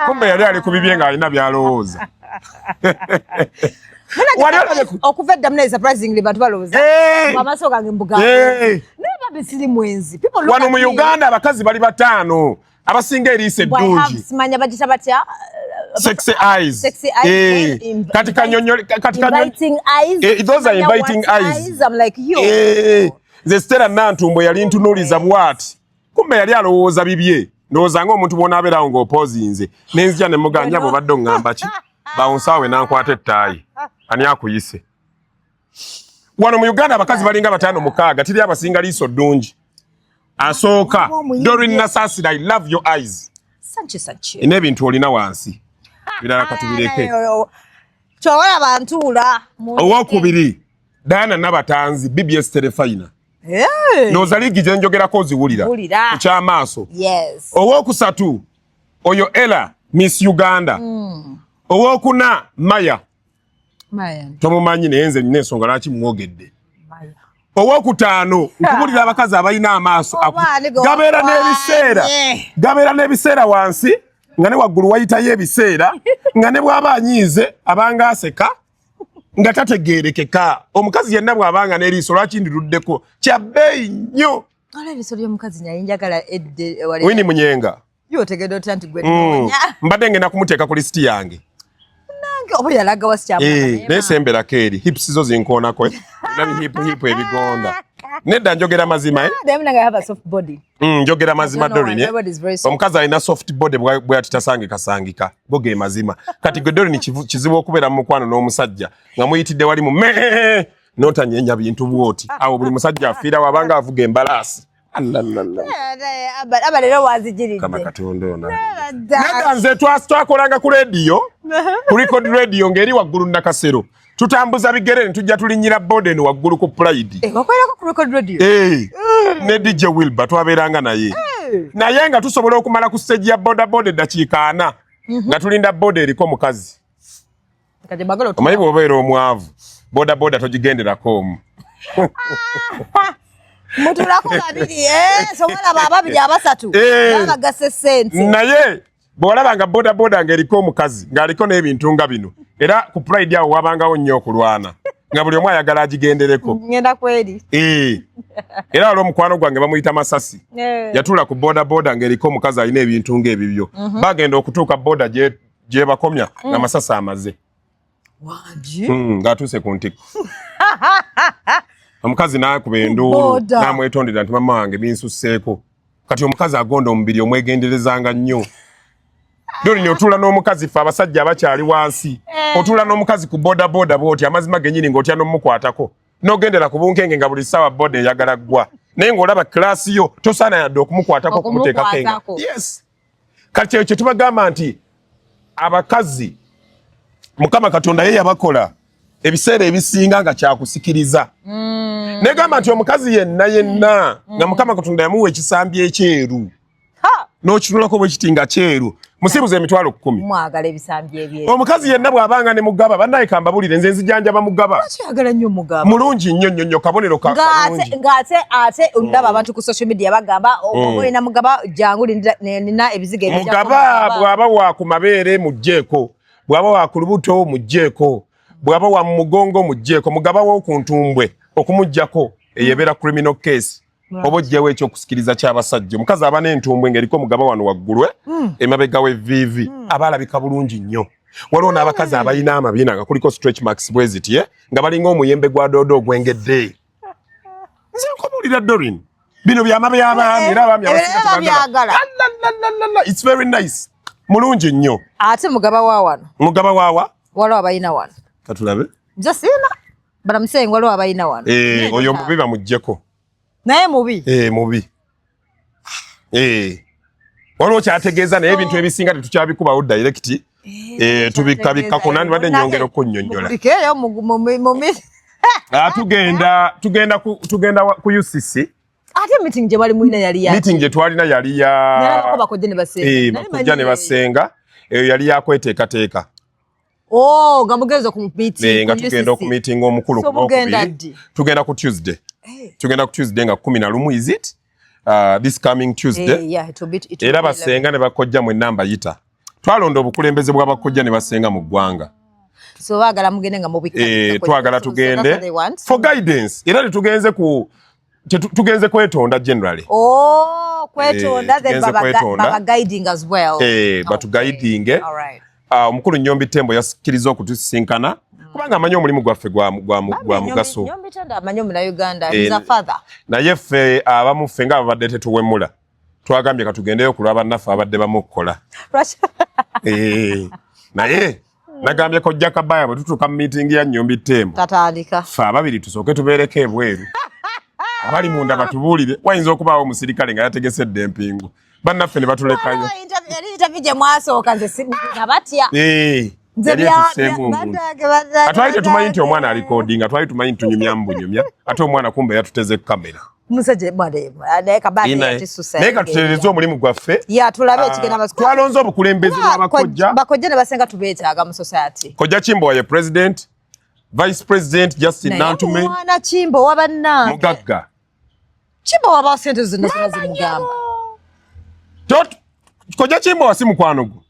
Kumbe yali ali ku bibye nga alina byalowooza. Okuva edda mune surprisingly bantu balowooza. Amaaso gange mbugambo. Neba bisiri mwenzi. Wano mu Uganda abakazi bali bataano. Abasinga eriise ddungi. Simanya bagita batya? Sexy eyes. Kati kanyonyole inviting eyes. Those are inviting eyes. I'm like yo. Ze Stella Nantumbwe yali ntunuliza bwati. Kumbe yali alowooza bibye. Ndowooza ng'omuntu bw'ona abeerawo ng'opoozinze. Nenzija ne muganja bw'obadde oŋŋamba ki? Bawunsaawe nankwata ettaayi. Ani akuyise? Wano mu Uganda abakazi balinga 5-6 tiri abasinga liiso ddungi. Asooka Doreen Nasasira, I love your eyes. Sanchi. N'ebintu olina wansi. Birala katubireke. Kyowala bantuula. Owokubiri Diana Nabatanzi BBS Terefina. Noza ligi gye njogerako oziwulira. Ekyamaaso. Yes. Owokusatu oyo Ella Miss Uganda. Owokuna Maya. Tomumanyi naye nze nina ensonga lwaki mwogedde. Owokutaano nkubulira abakazi abalina amaaso gabeera n'ebiseera wansi nga ne waggulu wayitayo ebiseera nga ne bw'aba anyiize abanga aseka nga tategeerekeka. Omukazi yenna bw'abanga n'eriiso lwaki ndiruddeko kya bbeeyi nnyo. Eriiso ly'omukazi naye njagala edde Winnie Munyenga. Y'otegedde otya nti gwe noonya. Mbadde ngenda kumuteeka ku lisiti yange. Oba yalaga wasikyamuna. Nesemberako eri hips zo zinkoonako. Hipu ebigonda. Nedda njogera mazima I have a soft body. Njogera mazima Doreen. Omukazi alina soft body bwe atitasangika. Boge mazima. Kati gwe Doreen kizibu okubeera mu mukwano n'omusajja nga muyitidde wali mu n'otanyenya bintu bwoti. Awo buli musajja afiira wabanga avuga embalaasi. Abalero wazijiridde. Kama Katonda ona. Nedda nze twakolanga ku radio. Ku record radio ngeri waggulu nakasero. Tutambuza bigere ne tujja tulinyira Boden waggulu ku Pride. Wakolako ku record radio. Ne DJ Wilbur twabeeranga naye. Naye nga tusobola okumala ku stage ya boda dakiika 4 nga tulinda boda eriko mukazi. Kati bagalo omanyi bw'obeera omwavu boda togigenderako omu. Mutulako babiri sobola babiri abasatu babagase sente. Naye bw'olabanga boda ng'eriko omukazi ng'aliko n'ebintu nga bino era ku Pride awo wabangawo nnyo okulwana nga buli omu ayagala agigendereko. Ngenda kweri. Era olwo omukwano gwange bamuyita Masasi. Yatuula ku boda ng'eriko omukazi alina ebintu ng'ebibyo. Bagenda okutuuka boda gye bakomya nga Masasi amaze. Ng'atuuse ku ntiko. Omukazi n'akuba enduulu n'amwetondera nti mama wange binsusseeko. Kati omukazi agonda omubiri omwegenderezanga nnyo. Doreen otuula n'omukazi ffe abasajja abakyali wansi. Otuula n'omukazi ku boda bw'oti amazima gennyini ng'otya n'omukwatako. N'ogendera ku bunkenge nga buli ssaawa boda eyagala ggwa. Naye ng'olaba kiraasi yo tosaana yadde okumukwatako okumuteekako enga. Yes. Kati ekyo tubagamba nti abakazi Mukama Katonda ye yabakola ebiseera ebisinga nga kyakusikiriza. Negamba nti omukazi yenna nga Mukama Katonda yamuwa ekisambi ekyeru. N'okitunulako bwe kiti nga kyeru. Musibuze emitwalo 10. Mwagala ebisambi ebyeru. Omukazi yenna bw'abanga ne mugaba bannaye kambabulire nze nzijanjaba mugaba. Kyagala nnyo mugaba. Mulungi nnyo kabonero ka. Ng'ate ndaba abantu ku social media bagamba olina mugaba jangu nina ebiziga ebya. Mugaba bw'aba wa ku mabeere mujjeeko. Bw'aba wa ku lubuto mujjeeko. Bw'aba wa mu mugongo mujjeeko. Mugaba wo ku ntumbwe okumuggyako eyebeera criminal case. Obojjewo ekyokusikiriza ky'abasajja. Omukazi aba n'entumbwe ng'eriko mugaba wano waggulu emabega w'evviivi aba alabika bulungi nnyo. Waliwo n'abakazi abalina amabina nga kuliko stretch marks bwe ziti nga balinga omuyembe gwa doodo ogwengedde. Nze nkobuulira Doreen. Bino byama by'abaami era abaami abasinga. It's very nice. Mulungi nnyo. Ate mugaba wa wano. Mugaba waawa? Waliwo abalina wano. Katulabe. Nze siina. But I'm saying waliwo abalina wano. Oyo mubi bamuggyeko. Naye mubi. Mubi. Waliwo kyategeeza naye ebintu ebisinga tetukyabikubawo direct tubikabikako nandi badde nyongera okunnyonnyola. Tugenda ku UCC. Ate meeting gye bali mulina yali ya meeting gye twalina yali ya bakojja ne basenga eyo yali yakweteekateeka. Nga mugeza ku meeting nga tugenda ku meeting omukulu tugenda ku Tuesday. Tugenda ku Tuesday nga 11 is it? This coming Tuesday. Era basenga ne bakojja mu namba yita. Twalonda obukulembeze bw'abakojja ne basenga mu ggwanga. So bagala mugende nga mubikka. Twagala tugende for guidance. Era tugenze kwetonda generally. Kwetonda then baba guiding as well. Batu guiding. All right. Omukulu Nnyombi Tembo yasikiriza okutusinkana kubanga amanyi omulimu gwaffe gwa mugaso. Nnyombi Tembo amanyi omuna Uganda. He's a father. Naye ffe abamu ffe nga abadde tetuwemula. Twagambye katugendeyo kulwa bannaffe abadde bamukola. Naye nagambye kojja Kabaya bwe tutuuka mu meeting ya Nnyombi Tembo. Tatandika. Ffe ababiri tusooke tubeereko ebweru. Abali munda batubuulire wayinza okubaawo omusirikale nga yategesedde empingu. Bannaffe ne batulekayo. Interview gye mwasooka nze singa batya. Atwali tetumanyi nti omwana alikodinga, twali tumanyi tunyumya mu bunyumya, ate omwana kumbe yatuteze kamera. Musajja naye Kabaka yatisusa. Naye katutereeze omulimu gwaffe. Tulabe ekigenda basukulu. Twalonze obukulembeze bw'abakojja. Bakojja ne basenga tubeetaaga mu society. Kojja Kimbo ye president, vice president Justin Nantume. Mwana Kimbo wabannange. Mugagga. Kimbo waba sente zonna zimugamba. Kojja Kimbo wasi mukwano gwo.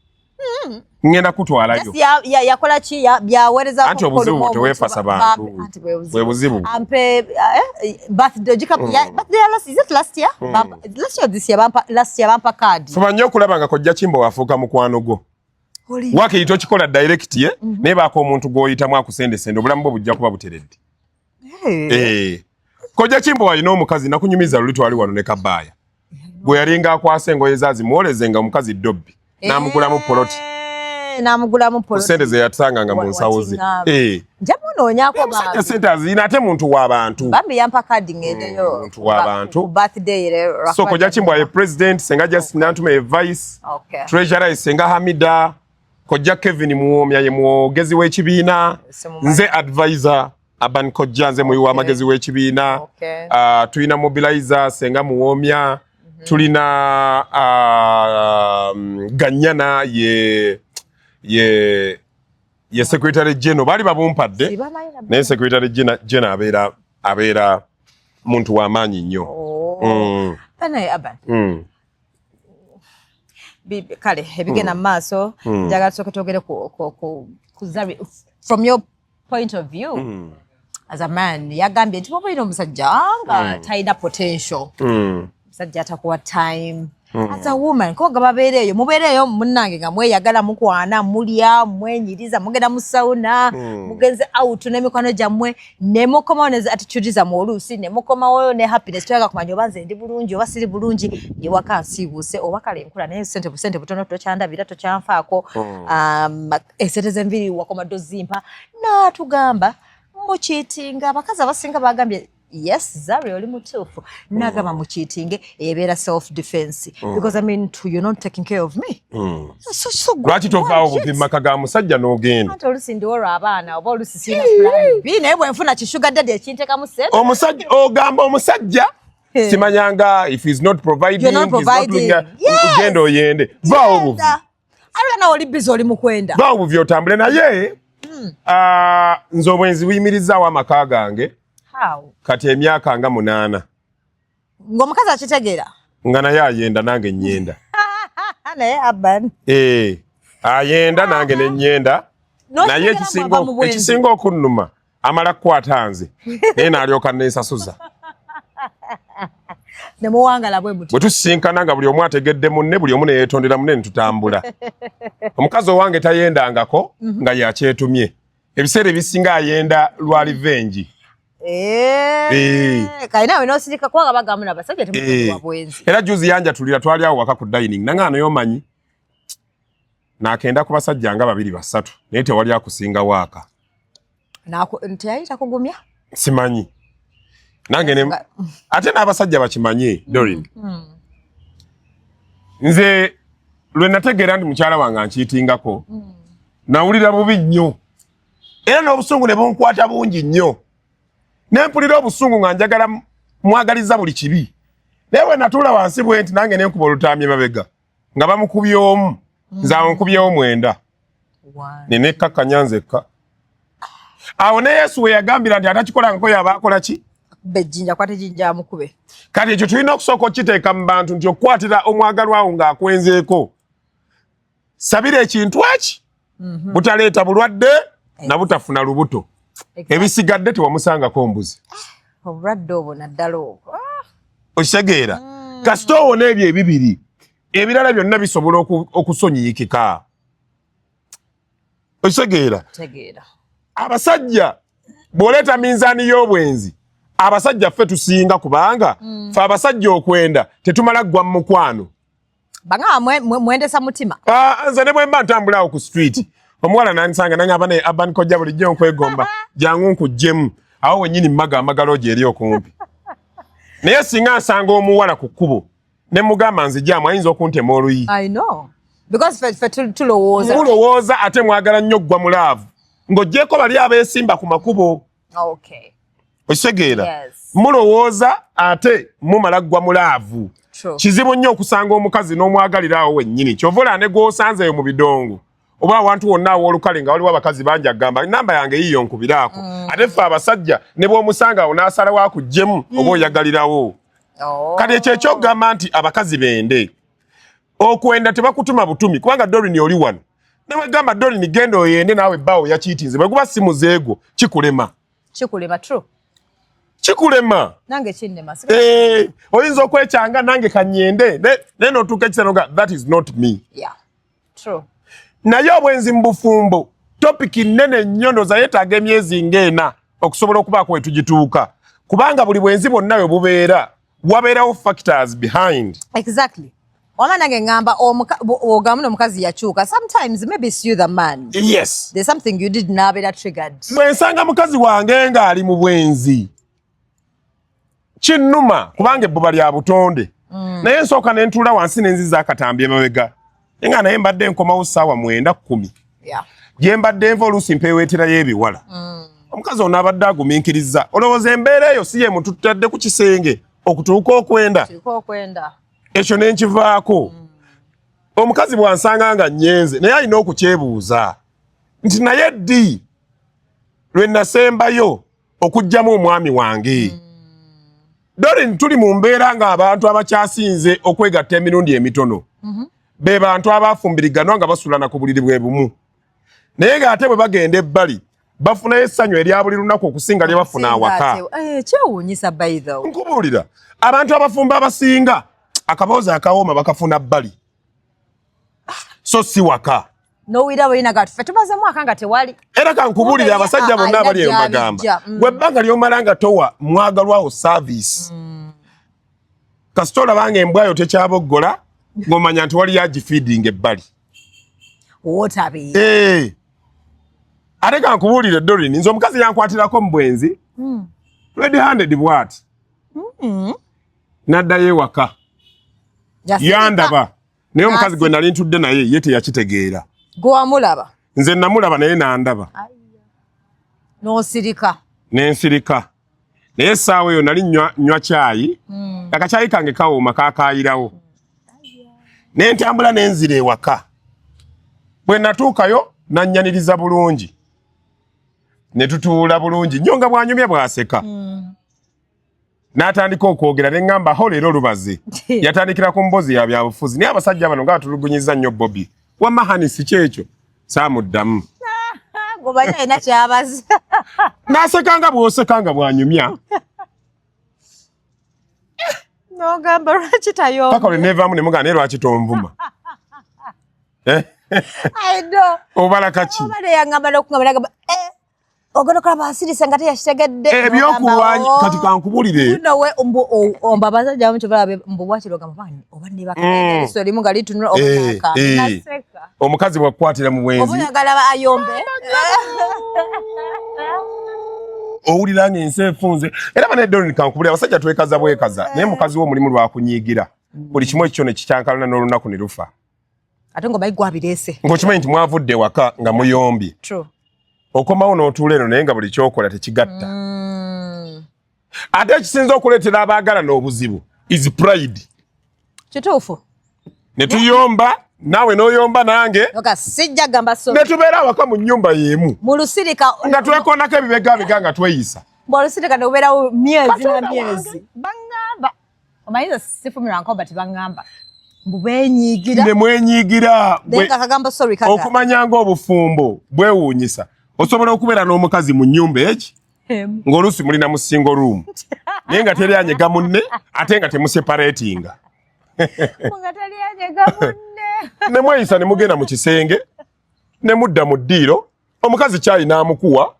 Ngenda kutwalayo. Yakola ki byawereza anti obuzibu teweefasa bantu. Bwe buzibu. Ampe birthday last year? Last year this year bampa card. Fuba nnyo okulaba nga Kojja Kimbo wafuuka mukwano gwo. Waakiri tokikola direct ye naye baako omuntu gw'oyitamu akusendesende obulamu bwo bujja kuba buteredde. Kojja Kimbo walina omukazi nakunyumiza luli twali wano ne Kabaya. Bwe yalinga akwasa engoye zaazimuwolezenga omukazi Dobbi n'amugulamu poloti. Sente ze yatanganga mu nsawo ze. Njamunoonyako bantu. Sente azina ate muntu w'abantu. Bambi yampa kadi ngendeyo. Muntu w'abantu. Birthday le. So Kojja Kimbo ye president, Senga Justin Nantume ye vice. Okay. Treasurer Senga Hamida. Kojja Kevin Muwomya ye mwogezi w'ekibiina. Nze advisor. Aban Kojja nze muyi w'amagezi w'ekibiina. Tulina mobilizer Senga Muwomya. Tulina Ganyana ye secretary general bali babumpadde naye secretary general abeera muntu w'amaanyi nnyo. Banaye Aban. Kale ebigenda mu maaso njagala tusooke twogere ku Zari from your point of view as a man yagambye nti bw'oba olina omusajja nga talina potential musajja atakuwa time as a woman ko gababeereeyo mubeereeyo munnange nga mweyagala mukwana mulya mwenyiriza mugenda mu sauna mugenze out n'emikwano gyammwe ne mukomawo ne attitude zammwe oluusi ne mukomawo ne happiness toyaga kumanya oba nze ndi bulungi oba siri bulungi yewaka nsiibuse oba kale nkula naye sente butono tokyandabira tokyanfaako esente z'enviri wakoma dozimpa n'atugamba mukiitinga abakazi abasinga bagambye yes, Zari oli mutuufu. Nagamba mu cheating ebeera self defense because I mean you're not taking care of me. So lwaki tovaawo bupimaka ga musajja n'ogenda. Anti olusi ndi olwo abaana oba olusi sina plan B naye bwe nfuna kishuga daddy ekintekamu sente. Omusajja ogamba omusajja simanyanga if he's not providing he's not doing ugenda oyende. Vaawo buvi. Alula na oli busy oli mukwenda. Vaawo buvi otambule naye nze obwenzi buyimirizaawo amaka gange. Kati emyaka nga 8. Ng'omukazi akitegeera? Nga naye ayenda nange nnyenda. Naye Aban. Ayenda nange ne nnyenda. Naye ekisinga okunnuma amala kukwata nze. Naye n'alyoka neesasuza. Ne muwangala bwe muti. Bwe tusisinkana nga buli omu ategedde munne buli omu ne yeetondera munne ne tutambula. Omukazi owange tayendangako nga yakyetumye. Ebiseera ebisinga ayenda lwa revenge. Kaina we nosirika kwaga bagamu nabasajja temuwa bwenzi. Era juzi yanja tulira twali awo waka ku dining nangano yomanyi. Nakenda ku basajja nga 2 3 naye tewali akusinga waaka. Ntiyayita kugumya? Simanyi. Nange ne ate n'abasajja bakimanye Dorin. nze lwe nategeera ndi mukyala wange ankiitingako nawulira bubi nnyo era n'obusungu ne bunkwata bungi nnyo ne mpulira obusungu nga njagala mwagaliza buli kibi naye bwe natuula wansi bwe nti nange ne nkuba olutamye mabega nga bamukubye omu nze awo nkubyewo 9 ne nekkakkanya nzekka awo ne Yesu we yagambira nti atakikolangako yaba akola ki bejjinja kwate jinja amukube kati ekyo tulina okusooka okiteeka mu bantu nti okukwatira omwagalwa wo ng'akwenzeeko sabira ekintu eki butaleeta bulwadde na butafuna lubuto ebisigadde tewamusangako mbuzi obulwadde obwo naddala obwo okitegeera kasita owona ebyo ebibiri ebirala byonna bisobola okusonyiikika okitegeera abasajja bw'oleeta minzaani y'obwenzi abasajja ffe tusinga kubanga ffe abasajja okwenda tetumala ggwa mu mukwano banga mwendesa mutima nze ne bwe mba ntambula awo ku street omuwala nansanga nangamba naye Urban kojja bulijjo nkwegomba jangu nkuggyemu awo wennyini mmaga amagalo gye eri okumpi naye singa nsanga omuwala ku kkubo ne mugamba nzijjamu ayinza okuntema oluyi I know because ffe tulowooza ate mwagala nnyo ggwa mulaavu ng'oggyeko bali abeesimba ku makubo okitegeera mulowooza ate mumala ggwa mulaavu kizibu nnyo okusanga omukazi n'omwagalira awo wennyini kyova ne gw'osanzeeyo mu bidongo oba awantu wonna aw'olukale nga waliwo abakazi bangi agamba namba yange yiyo nkubiraako ate ffe abasajja ne bw'omusanga awo n'asalawo akuggyemu oba oyagalirawo kati ekyo ekyokugamba nti abakazi bende okwenda tebakutuma butumi kubanga Dorini oli wano ne wegamba Dorini genda oyende naawe bbaawo yakiitinze bwe guba si muzeego kikulema true kikulema nange kinnema oyinza okwekyanga nange kanyende naye n'otuuka ekiseera nga that is not me true naye obwenzi mu bufumbo topiki nnene nnyo ndoza yeetaaga emyezi ng'ena okusobola okubaako we tugituuka kubanga buli bwenzi bwonna we bubeera wabeerawo factors behind exactly wama nange ngamba ogamu n'omukazi yakyuka sometimes maybe it's you the man yes there's something you did nabeera triggered bwe nsanga mukazi wange ng'ali mu bwenzi kinnuma kubanga ebbuba lya butonde naye nsooka ne ntuula wansi ne nziza akatambi emabega nga naye mbadde nkomawo ssaawa 9:10 gye mbadde nva oluusi mpeeweeterayo ebiwala omukazi ono abadde agumiikiriza olowooza embeera eyo si ye mututadde ku kisenge okutuuka okwenda ekyo ne nkivaako omukazi bwansanga nga nnyenze naye alina okukyebuuza nti naye ddi lwe nasembayo okuggyamu omwami wange Dorini tuli mu mbeera ng'abantu abakyasinze okwegatta emirundi emitono be bantu abafumbiriganwa nga basulana ku buliri bwe bumu naye ng'ate bwe bagenda ebbali bafunayo essanyu erya buli lunaku okusinga lye bafuna awaka kyewuunyisa baitho nkubuulira abantu abafumba abasinga akaboozi akawooma bakafuna bbali so si waka nowira bwina gatu ffe tumaze mwaka nga tewali era kankubuulire abasajja bonna abali eyo mbagamba gwe ebbanga ly'omala nga towa mwagalwawo service kasita olaba nga embwayo tekyaboggola ng'omanya nti wali yagifeeding ebbali ate kankubuulire Dorini nze omukazi yankwatirako mu bwenzi red handed bwati n'addayo ewaka yandaba naye omukazi gwe nali ntudde naye ye teyakitegeera gwamulaba nze namulaba naye nandaba n'osirika nensirika naye essaawa eyo nali nywa caayi akacaayi kange kawooma kaakaayirawo ne ntambula nenzira ewaka bwe natuukayo nannyaniriza bulungi ne tutuula bulungi nnyo nga bwanyumya bwaseka n'atandika okwogera ne ŋŋamba ho leero lubaze yatandikira ku mbozi ya byabufuzi naye abasajja bano nga batulugunyiza nnyo Bobby wamma hanisi kyekyo saamuddamu gobanya ina kyabaza n'asekanga bw'osekanga bwanyumya n'ogamba lwaki tayomba paka lwe neevaamu ne mugamba naye lwaki tonvuma obala kaki yaŋŋamba n'okugamba nagamba ogenda okulaba asirise nga teyakitegedde ebyokulwanyi kati kankubulire nowe omba abasajja bamu kyobalabe mbu bwakiro ogamba oba nebakaiso limu nga litunula obanaseka omukazi bwakukwatira mu bwenzi oba oyagala ayombe owulira nga ensi efunze era bane Dorini kankubulire abasajja twekaza bwekaza naye mukazi wo mulimu lwakunyiigira buli kimu ekyo ne kikyankalana n'olunaku ne lufa ate ngo bayigwa abirese ng'okimanyi nti mwavudde waka nga muyombye okomawo n'otuula eno naye nga buli kyokola tekigatta ate ekisinza okuleetera abaagalana obuzibu is pride kituufu ne tuyomba naawe n'oyomba nange sijja gamba ne tubeera awaka mu nnyumba y'emu mu lusirika nga twekoonako ebibegabiga nga tweyisa bw'olusirika ne kubeerawo myezi na myezi baŋŋamba omanyiza sifumirwanko bati baŋŋamba mbu beenyiigira ne mwenyiigira okumanya ng'obufumbo bwewuunyisa osobola okubeera n'omukazi mu nnyumba eki ng'oluusi mulina mu single room naye nga teri anyega munne ate nga temuseparatinga ne mweyisa ne mugenda mu kisenge ne mudda mu ddiiro omukazi kyayi n'amukuwa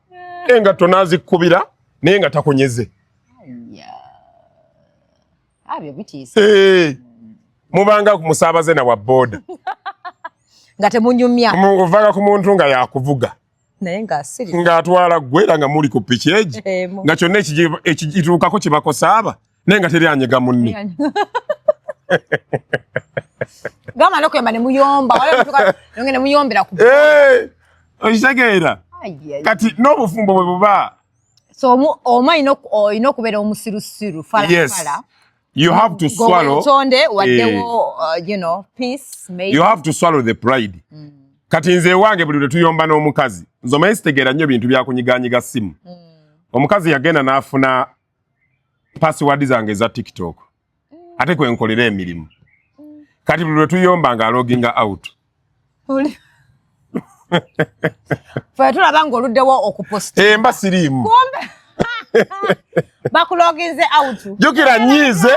engatto n'azikkubira naye nga takunyeze mubanga musaabaze na wa booda nga temunyumya ovanga ku muntu nga yakuvuga naye ng'asiri ng'atwala ggwe era nga muli ku piki egi nga kyonna ekituukako kibakosaaba naye nga teri anyega munne gamba nokwemba nemuyomba ne muyombera ku okitegeera kati n'obufumbo bwe buba so oma olina okubeera omusirusiru falafala you have to swallow peace maybe you have to swallow the pride kati nze wange buli lwe tuyomba n'omukazi nze omanyi sitegeera nnyo bintu byakunyiganyiga simu omukazi yagenda n'afuna password zange za TikTok ate kwe nkolera emirimu kati buli lwe tuyomba nga loginga out fe tulaba ng'oluddewo okuposta mba siriimu bakuloginze out jukira nyiize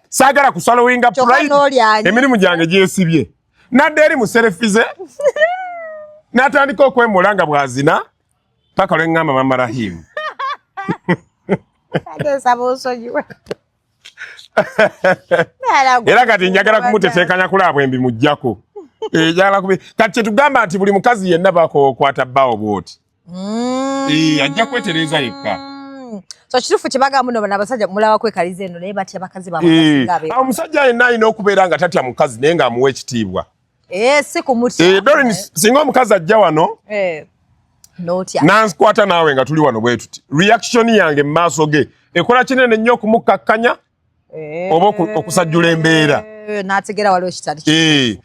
saagala kuswallowinga pride emirimu gyange gyesibye nadde eri mu serefize n'atandika okwemula nga bw'azina paka lwe ŋŋamba mama Rahimu era kati njagala kumuteteekanya kulaabwa embi mujjako kati kyetugamba nti buli mukazi yenna bakokwata bbaawo bwoti ajja kwetereza yekka so kituufu kyebagamba muno bano abasajja mulaba kwekaliza eno naye batya bakazi baabwe omusajja yenna alina okubeera nga tatya mukazi naye ng'amuwa ekitiibwa si kumutya Dorin singa omukazi ajja wano nansikwata naawe nga tuli wano bwe tuti reaction yange mu maaso ge ekola kinene nnyo okumukkakkanya oba okusajjula embeera n'ategeera waliwo kitali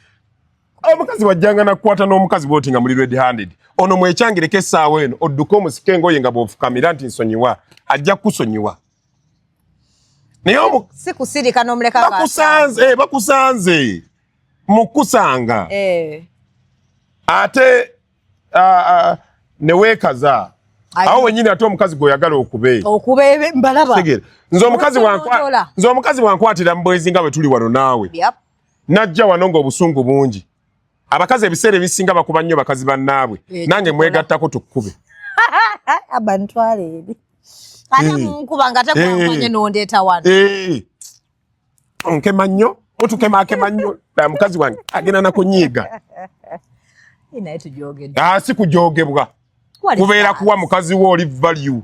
omukazi wajjanga nakukwata n'omukazi bwoti nga muli red handed ono mwekyangireko essaawa eno odduke omusika engoye nga bw'ofukamira nti nsonyiwa ajja kukusonyiwa naye si kusirika n'omuleka bakusanze mukusanga ate ne weekaza awo wenyini ate omukazi gw'oyagala okube mbalaba nze omukazi wankwatira mu bwezi nga bwe tuli wano naawe najja wano ng'obusungu bungi abakazi ebiseera ebisinga bakuba nnyo bakazi bannaabwe nange mwegattako tukkube abantwala eri ate munkuba nga tekwamanye n'ondeeta wano nkema nnyo otukemakema nnyo mukazi wange agenda nakunyiiga naye tujogedde si kujogebwa kubeera kuwa mukazi wo oli value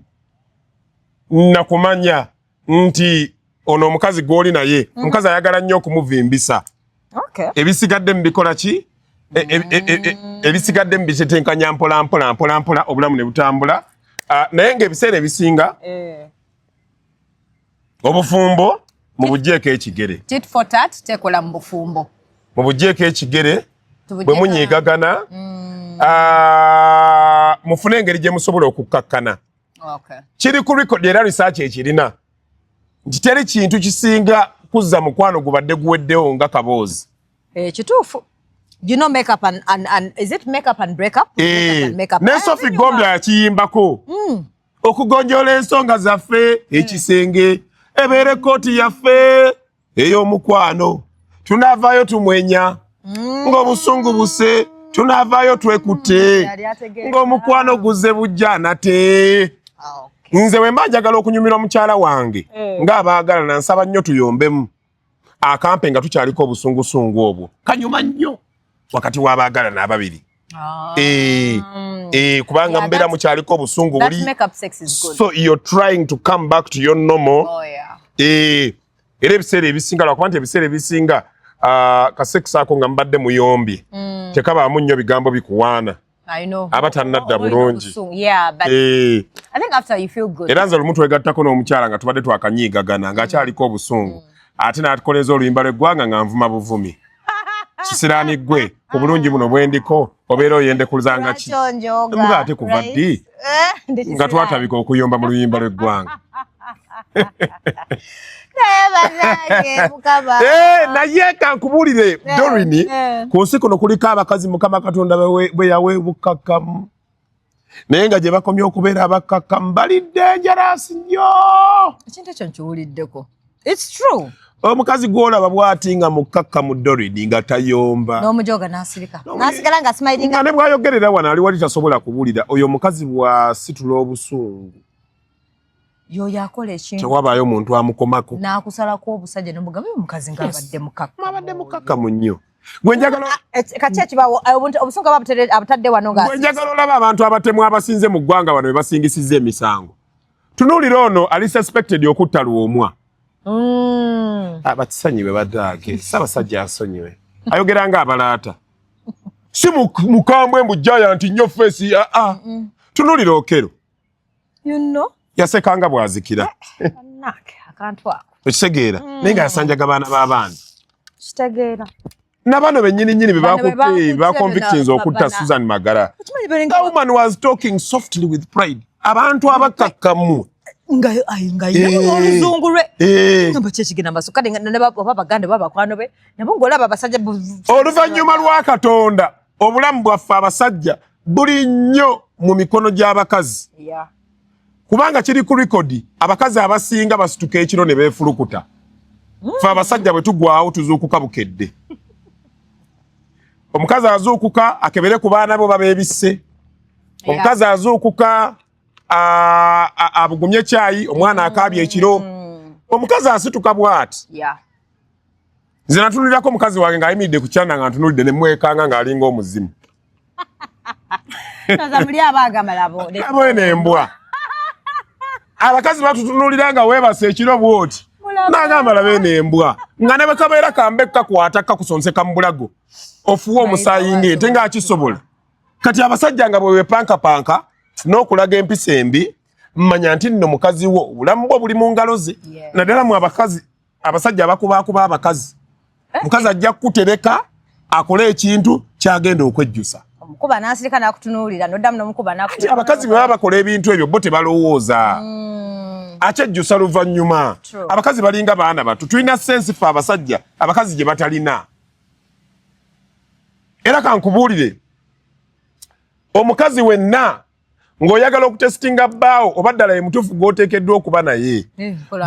nakumanya nti ono omukazi gw'oli naye omukazi ayagala nnyo okumuvimbisa ebisigadde mubikola ki ebisigadde mubitetenkanya mpola mpola mpola mpola obulamu ne butambula naye ng'ebiseera ebisinga obufumbo mu bugyeko ekigere tit for tat tekola mu bufumbo mu bugyeko ekigere bwe munyiigagana mufune engeri gye musobola okukkakkana kiri ku record era research ekirina nti teri kintu kisinga kuzza mukwano gubadde guweddewo nga kaboozi kituufu is it make up and break up ne Sophie Gombya yakiyimbako okugonjoola ensonga zaffe ekisenge ebeere kooti yaffe ey'omukwano tunaavaayo tumwenya ng'obusungu buse tunaavaayo twekutte ng'omukwano guzze bujja nate nze bwe mba njagala okunyumira mukyala wange ng'abaagalana nsaba nnyo tuyombemu akampe nga tukyaliko obusungusungu obwo kanyuma nnyo wakati w'abaagalana ababiri kubanga mbeera mukyaliko obusungu buli so you're trying to come back to your normal era ebiseera ebisinga lwakuba nti ebiseera ebisinga kasekisa ako nga mbadde muyombi tekabaamu nnyo bigambo bikuwaana aba tannadda bulungi era nze olumu twegattako n'omukyala nga tubadde twakanyiigagana ng'akyaliko obusungu ate n'atukoleza oluyimba lw'eggwanga nga nvuma buvumi kisiraani ggwe ku bulungi buno bwendiko obeera oyendekuluza nga ki muga ate kuva ddi nga twatabika okuyomba mu luyimba lw'eggwanga naye kankubuulire Dorini ku nsi kuno kuliko abakazi Mukama Katonda bwe yaweebukakamu naye nga gye bakomye okubeera abakakamu bali dangerous nnyo. Ekintu ekyo nkiwuliddeko. It's true. Omukazi gw'olaba bw'ati nga mukakamu Dorini nga tayomba n'omujooga n'asirika n'asigala nga smilinga ne bw'ayogerera wano ali wali tasobola kubuulira oyo omukazi bw'asitula obusungu yoyo akola ekintu tewabaayo omuntu amukomako n'akusalako obusajja n'omugambe omukazi ng'abadde mukakamu nnyo gwe njagala kati ekibaawo obusungu abutadde wano nga gwe njagala olaba abantu abatemu abasinze mu ggwanga wano be basingisizza emisango tunuulira ono ali suspected okutta Lwomwa batisanyiwe baddaake Ssaabasajja asonyiwe ayogera nga abalaata si mukambwe mbujjaya nti nnyo feesi tunuulira Okero yasekanga bwazikira akantu ako ekitegeera naye nga yasanjaga baana b'abaana kitegeera nabano bennyini bebakutte baconvictions okutta Susan Magara. The woman was talking softly with pride abantu abakakamu nga oluzungu lwe ngamba kyekigenda maaso kale oba baganda oba bakwano be nabo ng'olaba abasajja oluvannyuma lwa Katonda obulamu bwaffe abasajja buli nnyo mu mikono gy'abakazi kubanga kiri ku rekodi abakazi abasinga basituka ekiro ne beefulukuta ffe abasajja bwe tugwawo tuzuukuka bukedde omukazi azuukuka akebere ku baana bo babeebisse omukazi azuukuka abugumye caayi omwana akaabye ekiro omukazi asituka bw'ati nze natunulirako omukazi wange ng'ayimiridde ku kyanda nga ntunulidde ne mwekanga ng'alinga omuzimu abo n'embwa abakazi batutunulira nga weebase ekiro bw'oti n'agamba labe n'embwa nga ne bwe kabeera kambe kakwata kakusonseka mu bulago ofuwa omusaayi ng'ente ng'akisobola kati abasajja nga bwe weepankapanka n'okulaga empisa embi mmanya nti nno mukazi wo obulamu bwo buli mu ngalo ze naddala mu abasajja abakubaakuba abakazi mukazi ajja kukutereka akole ekintu kyagenda okwejjusa omukuba n'asirika n'akutunuulira n'oddamu n'omukuba n'akutunuulira abakazi bwe baba bakola ebintu ebyo bo tebalowooza akyejjusa luvannyuma abakazi balinga baana bato tulina sensi ffe abasajja abakazi gye batalina era kankubuulire omukazi wenna ng'oyagala okutesitinga bbaawo oba ddala ye mutuufu gw'oteekeddwa okuba naye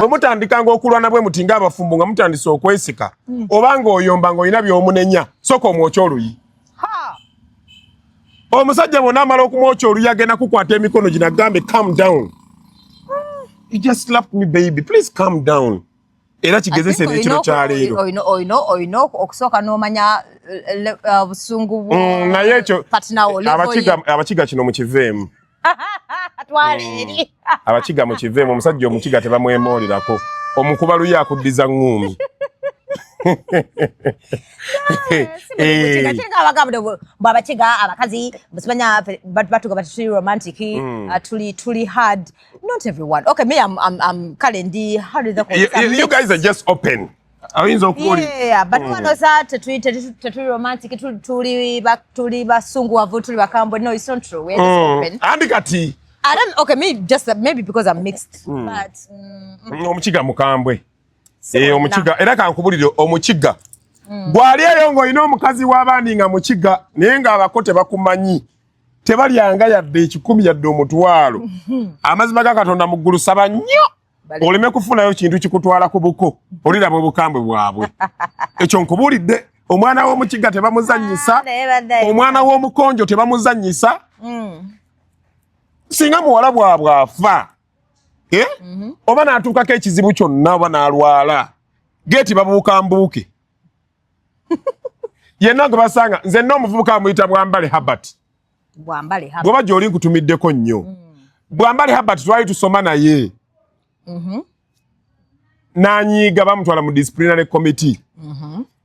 bwe mutandikanga okulwana bwe muti ng'abafumbo nga mutandise okwesika oba ng'oyomba ng'olina by'omunenya soka omwokya oluyi omusajja bwonna amala okumwokya oluyi agenda kukwata emikono gino agambe calm down you just slapped me baby please calm down era kigezese n'ekiro kya leero oyina okusooka n'omanya obusungu naye ekyo abakiga kino mukiveemu abakiga mukiveemu omusajja omukiga tebamwemoolirako omukuba luyi akuddiza ŋŋuumi abakiga abakazi musimanya batugamba tuli romantic tuli hard not everyone okay me I'm kale ndi how do you guys are just open ayinza okuwulira but wano sa tetuli romantic tuli basunguwavu tuli bakambwe no it's not true we're just open andi kati okay me just maybe because I'm mixed but omukiga mukambwe omukiga era kankubulire omukiga gwali eyo ng'olina omukazi w'abaani nga mukiga naye ng'abako tebakumanyi tebalyanga yadde 10 yadde omutwalo amazima ga Katonda mu ggulu saba nnyo oleme kufunayo kintu kikutwala ku buko oliraba obukambwe bwabwe ekyo nkubuulidde omwana w'omukiga tebamuzannyisa omwana w'omukonjo tebamuzannyisa singa muwala bwabwe afa oba n'atuukako ekizibu kyonna oba n'alwala geeti babuuka mbuuke yenna gwe basanga nze n'omuvubuka amuyita Bwambale Herbert bw'oba gy'oli nkutumiddeko nnyo Bwambale Herbert twali tusoma naye n'anyiiga bamutwala mu disciplinary committee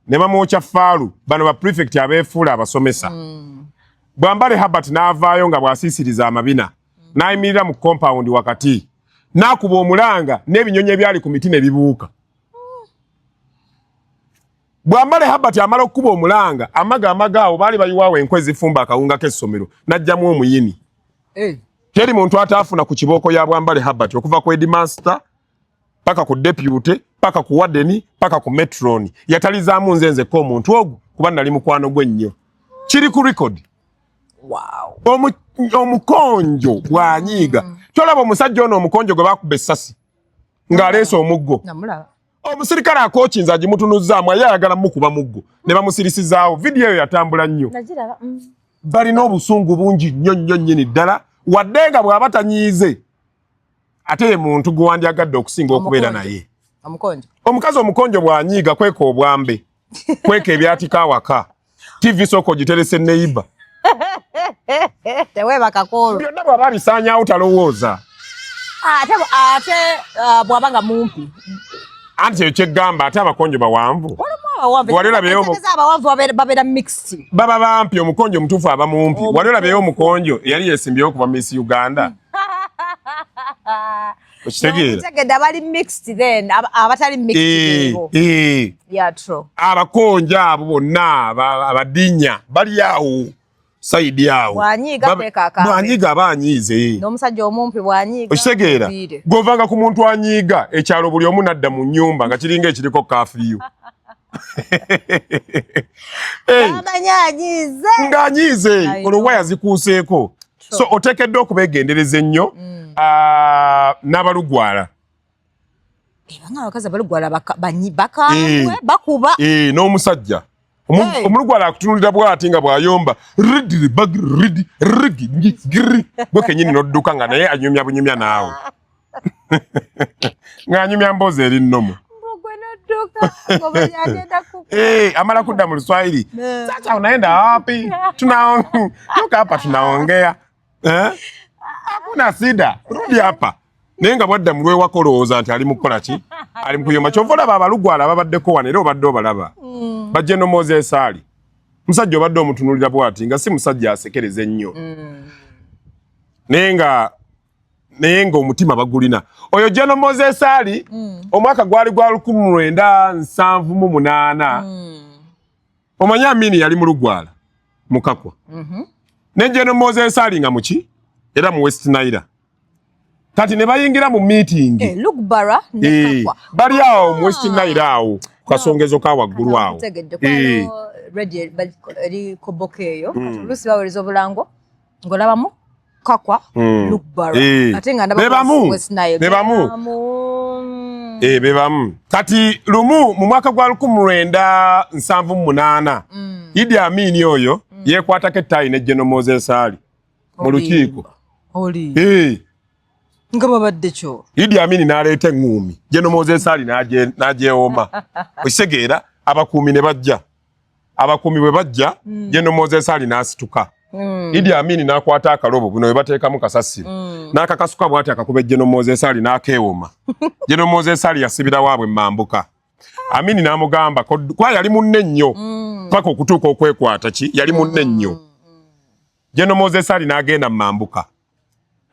ne bamwokya faalu bano ba prefect abeefuula abasomesa Bwambale Herbert n'avaayo nga bw'asiisiriza amabina n'ayimirira mu compound wakati n'akuba omulanga n'ebinyonyi ebyali ku miti ne bibuuka. Bwambale Herbert amala okuba omulanga amaga awo baali bayiwaawo enkwe zifumba akawunga k'essomero n'ajjamu omuyini. Teri muntu ataafuna ku kibooko ya Bwambale Herbert okuva ku headmaster paka ku deputy paka ku warden paka ku metron yatalizaamu nzenze ko omuntu ogwo kuba nali mukwano gwe nnyo. Kiri ku record. Wow. Omukonjo bwanyiiga. Tolaba omusajja ono omukonjo gwe bakuba essasi ng'aleese omuggo. Namulaba. Omusirikale akookinza agimutunuzzaamu ayagala mukuba muggo ne bamusirisizaawo. Vidiyo eyo yatambula nnyo. Nagiraba. Balina obusungu bungi nnyo nnyini ddala wadde nga bw'aba tanyiize ate ye muntu gwe wandyagadde okusinga okubeera naye. Omukazi omukonjo bw'anyiiga kweka obwambe kweka ebyatika awaka TV sooka ogiterese neiba teweeba kakoolo byonna bw'aba bisaanyaawo talowooza ate bw'abanga mumpi anti ekyo kyeggamba ate abakonjo bawanvu babeera mixed baba bampi omukonjo omutuufu aba mumpi wali olabeyo omukonjo eyali yeesimbyewo kuva Miss Uganda okitegeera abali mixed then abatali mixed yeah true abakonjo abo bonna abadinya bali awo saidi awo bwanyiiga aba anyiize n'omusajja omumpi bwanyiiga okitegeera govanga ku muntu anyiiga ekyalo buli omu nadda mu nnyumba nga kiringa ekiriko kafiyu ng'anyiize olwo yazikuuseeko so oteekeddwa okubeegendereza ennyo n'abalugwala abakazi abalugwala bakambwe bakuba n'omusajja omulugwala akutunulira bw'ati nga bw'ayomba bwe kennyini n'odduka nga naye anyumya bunyumya naawe ng'anyumya mboozi eri nnomu amala kudda mu Luswahili sasa unaenda wapi toka hapa tunaongea hakuna sida rudi hapa naye nga bwadda mu lwewako olowooza nti ali mu kukola ki ali mu kuyomba kyova olaba abalugwala ababaddeko wano era obadde obalaba bajje no Moses Ali musajja obadde omutunulira bw'ati nga si musajja asekereza ennyo naye nga omutima bagulina oyo General Moses Ali omwaka gwali gwa 1978 omanya Amini yali mu Lugwala mukakwa ne General Moses Ali nga muki era mu West Nile kati ne bayingira mu meeting Lugbara ne kakwa bali awo mu West Nile awo kasongezo ka waggulu awo radio eri kobokeyo lusi baweliza obulango ngolabamu kakwa Lugbara ate nga bebamu bebamu kati lumu mu mwaka gwa 1978 Idi Amin oyo yekwatako ettayi ne General Moses Ali mu lukiiko nga babadde kyo Idi Amin n'aleeta eŋŋuumi General Moses Ali n'agyewoma okitegeera abakuumi ne bajja abakuumi bwe bajja General Moses Ali n'asituka Idi Amin n'akwata akalobo buno we bateekamu kasasiro n'akakasuka bw'ati akakuba General Moses Ali n'akeewoma General Moses Ali yasibira waabwe mambuka Amin n'amugamba kwa yali munne nnyo paka okutuuka okwekwata ki yali munne nnyo General Moses Ali n'agenda mambuka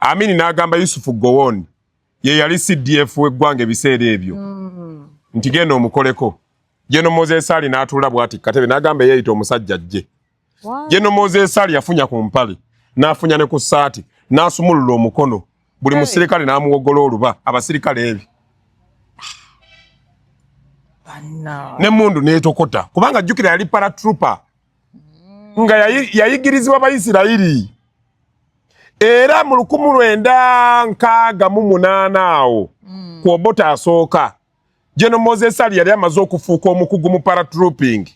Amin n'agamba Yusufu Gowon ye yali CDF w'eggwanga ebiseera ebyo nti genda omukoleko General Moses Ali n'atuula bw'ati katebe n'agamba yeeyita omusajja ajje General Moses Ali yafunya ku mpale n'afunya ne ku ssaati n'asumulula omukono buli musirikale n'amuwogola oluba abasirikale ebi n'emmundu n'etokota kubanga jjukira yali paratrooper nga yayigirizibwa Abayisirayiri era mu 1968 awo ku Obote asooka General Moses Ali yali amaze okufuuka omukugu mu paratrooping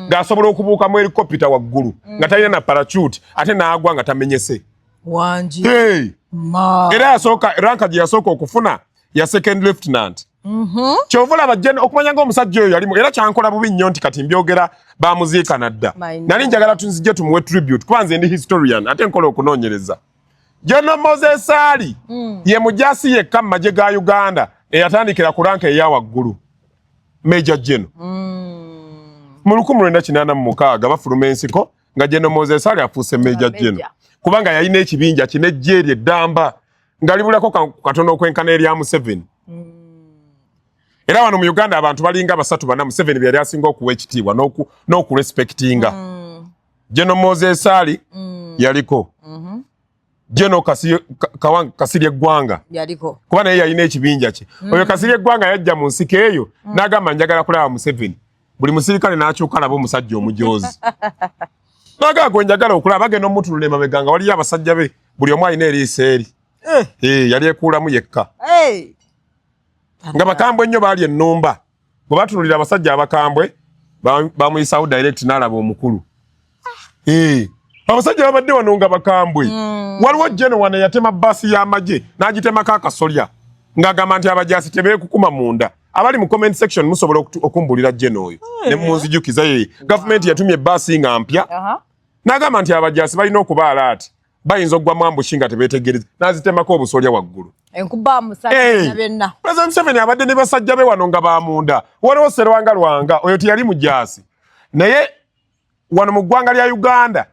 ng'asobola okubuuka mu helicopter waggulu nga talina na parachute ate n'agwa nga tamenyese wangi era yasooka ranka gye yasooka okufuna ya second lieutenant kyova olaba okumanya ng'omusajja oyo yalimu era kyankola bubi nnyo nti kati mbyogera bamuziika nadda nali njagala tunzijje tumuwe tribute kuba nze ndi historian ate nkola okunoonyereza General Moses Ali ye mujaasi yekka mu magye ga Uganda eyatandikira ku rank eya waggulu Major General mu 1986 bafuluma ensiko nga General Moses Ali afuuse Major General kubanga yalina ekibinja kinejje erye eddamba ngalibulako katono okwenkana erya Museveni. Era wano mu Uganda abantu balinga basatu bana Museveni byali asinga okuwa ekitiibwa n'okurespectinga. General Moses Ali yaliko. General Kasirye Gwanga yaliko. Kuba naye yalina ekibinja kye. Oyo Kasirye Gwanga yajja mu nsiko eyo n'agamba njagala kulaba Museveni. Buli musirikale n'akyuka alaba omusajja omujoozi. N'agamba njagala okulaba bagenda omutulula emabega nga waliyo abasajja be buli omu alina eriiso eri. Yali ekuulamu yekka. Nga bakambwe ennyo baali ennumba. Bwe batunulira abasajja abakambwe bamuyisawo direct n'alaba omukulu. Abasajja babadde wano nga bakambwe. Waliwo General wano yatema basi y'amagye n'agitemako akasolya ng'agamba nti abajaasi tebeekukuma munda. Abali mu comment section musobola okumbulira General oyo ne munzijukiza ye. Gavumenti yatumye basi nga mpya n'agamba nti abajaasi balina okuba alert. Bayinza okugwamu ambushi nga tebeetegereza n'azitemako obusolya waggulu. Enkuba musajja benna. President Museveni abadde ne basajja be wano nga bamunda. Waliwo Sserwanga Lwanga oyo teyali mujaasi. Naye wano mu ggwanga lya Uganda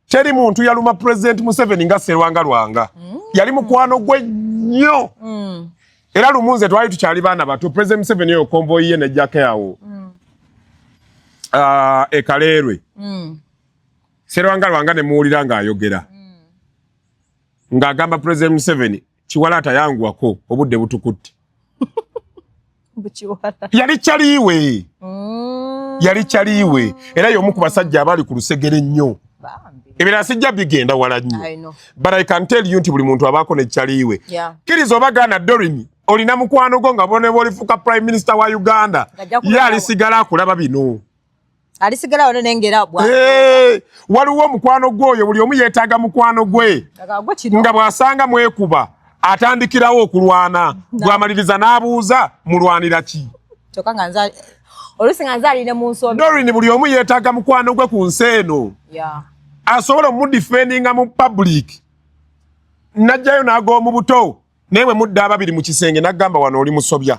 teri muntu yaluma President Museveni nga Sserwanga Lwanga. Yali mukwano gwe nnyo. Era lumunze twali tukyali baana bato President Museveni oyo konvoyi ye nejjako yawo. Ekaleerwe. Sserwanga Lwanga ne muwulira ng'ayogera. Ng'agamba President Museveni Chiwalata yangu wako obudde butukutte. Yali chaliwe. Yali chaliwe. Era y'omu ku basajja abali ku lusegere nnyo. Ebira sijja bigenda wala nnyo. But I can tell you nti buli muntu abaako ne chaliwe. Kirizo bagana Dorini olina mukwano go nga bone bolifuka Prime Minister wa Uganda. Yali sigala akulaba bino. Alisigala wano nengera bwa. Waliwo mukwano gwoyo buli omu yeetaaga mukwano gwe. Nga bwasanga mwekuba atandikirawo okulwana gwamaliriza n'abuuza mulwanira ki. Kyokka nga nza olusinga nzaalire mu nsobi. Dorini buli omu yeetaaga mukwano gwe ku nsi eno. Asobola omudifendinga mu public. Najjayo n'agwa mu buto newe mudda ababiri mu kisenge n'agamba wano oli musobya.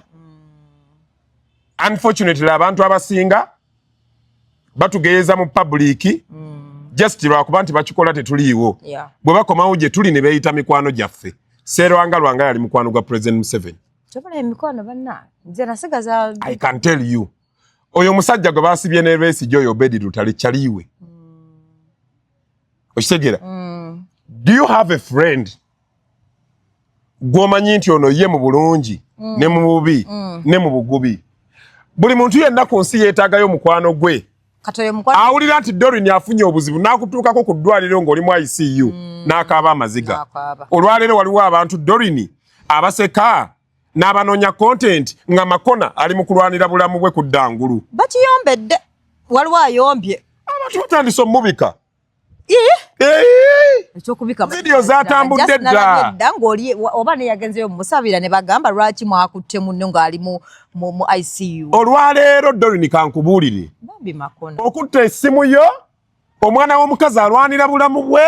Unfortunately abantu abasinga batugeeza mu public just lwakuba nti bakikola tetuliiwo. Bwe bakomawo gye tuli ne beeyita mikwano gyaffe. Sserwanga Lwanga yali mukwano gwa President Museveni. Tobala emikwano banna. Nze nasigaza I can tell you. Oyo musajja gwe baasibye ne Besigye oyo Obedi Lutale kyaliwe. Okitegera? Do you have a friend? Gwomanyi nti ono ye mu bulungi ne mu bubi ne mu bugubi. Buli muntu yenna ku nsi yeetaagayo mukwano gwe. Awulira nti Dorini afunye obuzibu n'akutuukako ku ddwaliro ng'oli mu ICU n'akaaba amaziga. Olwaleero waliwo abantu Dorini abaseka n'abanoonya content nga Makona ali mu kulwanira bulamu bwe ku ddangulu. Bakiyombedde. Waliwo ayombye. Abantu batandise omubika. Ekyokubika video zatambudde dda. Ng'oli oba ne yagenzeyo musabira ne bagamba lwaki mwakutte munno ng'ali mu ICU. Olwaleero Dorini kankubuulire. Okutta essimu yo omwana w'omukazi alwanira bulamu bwe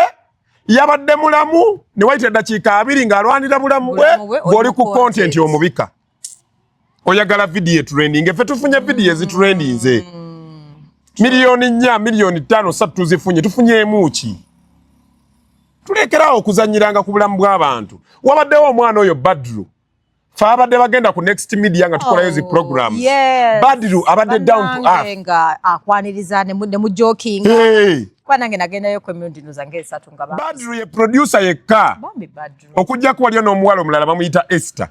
yabadde mulamu ne wayita eddakiika 2 ng'alwanira bulamu bwe ng'oli ku content omubika. Oyagala video trending. Ffe tufunye video ezitrendinze. Milioni 4, milioni 5, 3 tuzifunye tufunyeemu ki? Tulekerawo okuzanyiranga ku bulamu bw'abantu. Wabaddewo omwana oyo Badru. Fa abadde bagenda ku Next Media nga tukolayo zi programs. Badru abadde down to earth. Nga akwaniriza ne mu joking. Kwa nange nagendayo community nuzange 3 nga ba. Badru ye producer yekka. Bambi Badru. Okujja ku waliyo n'omuwala omulala bamuyita Esther.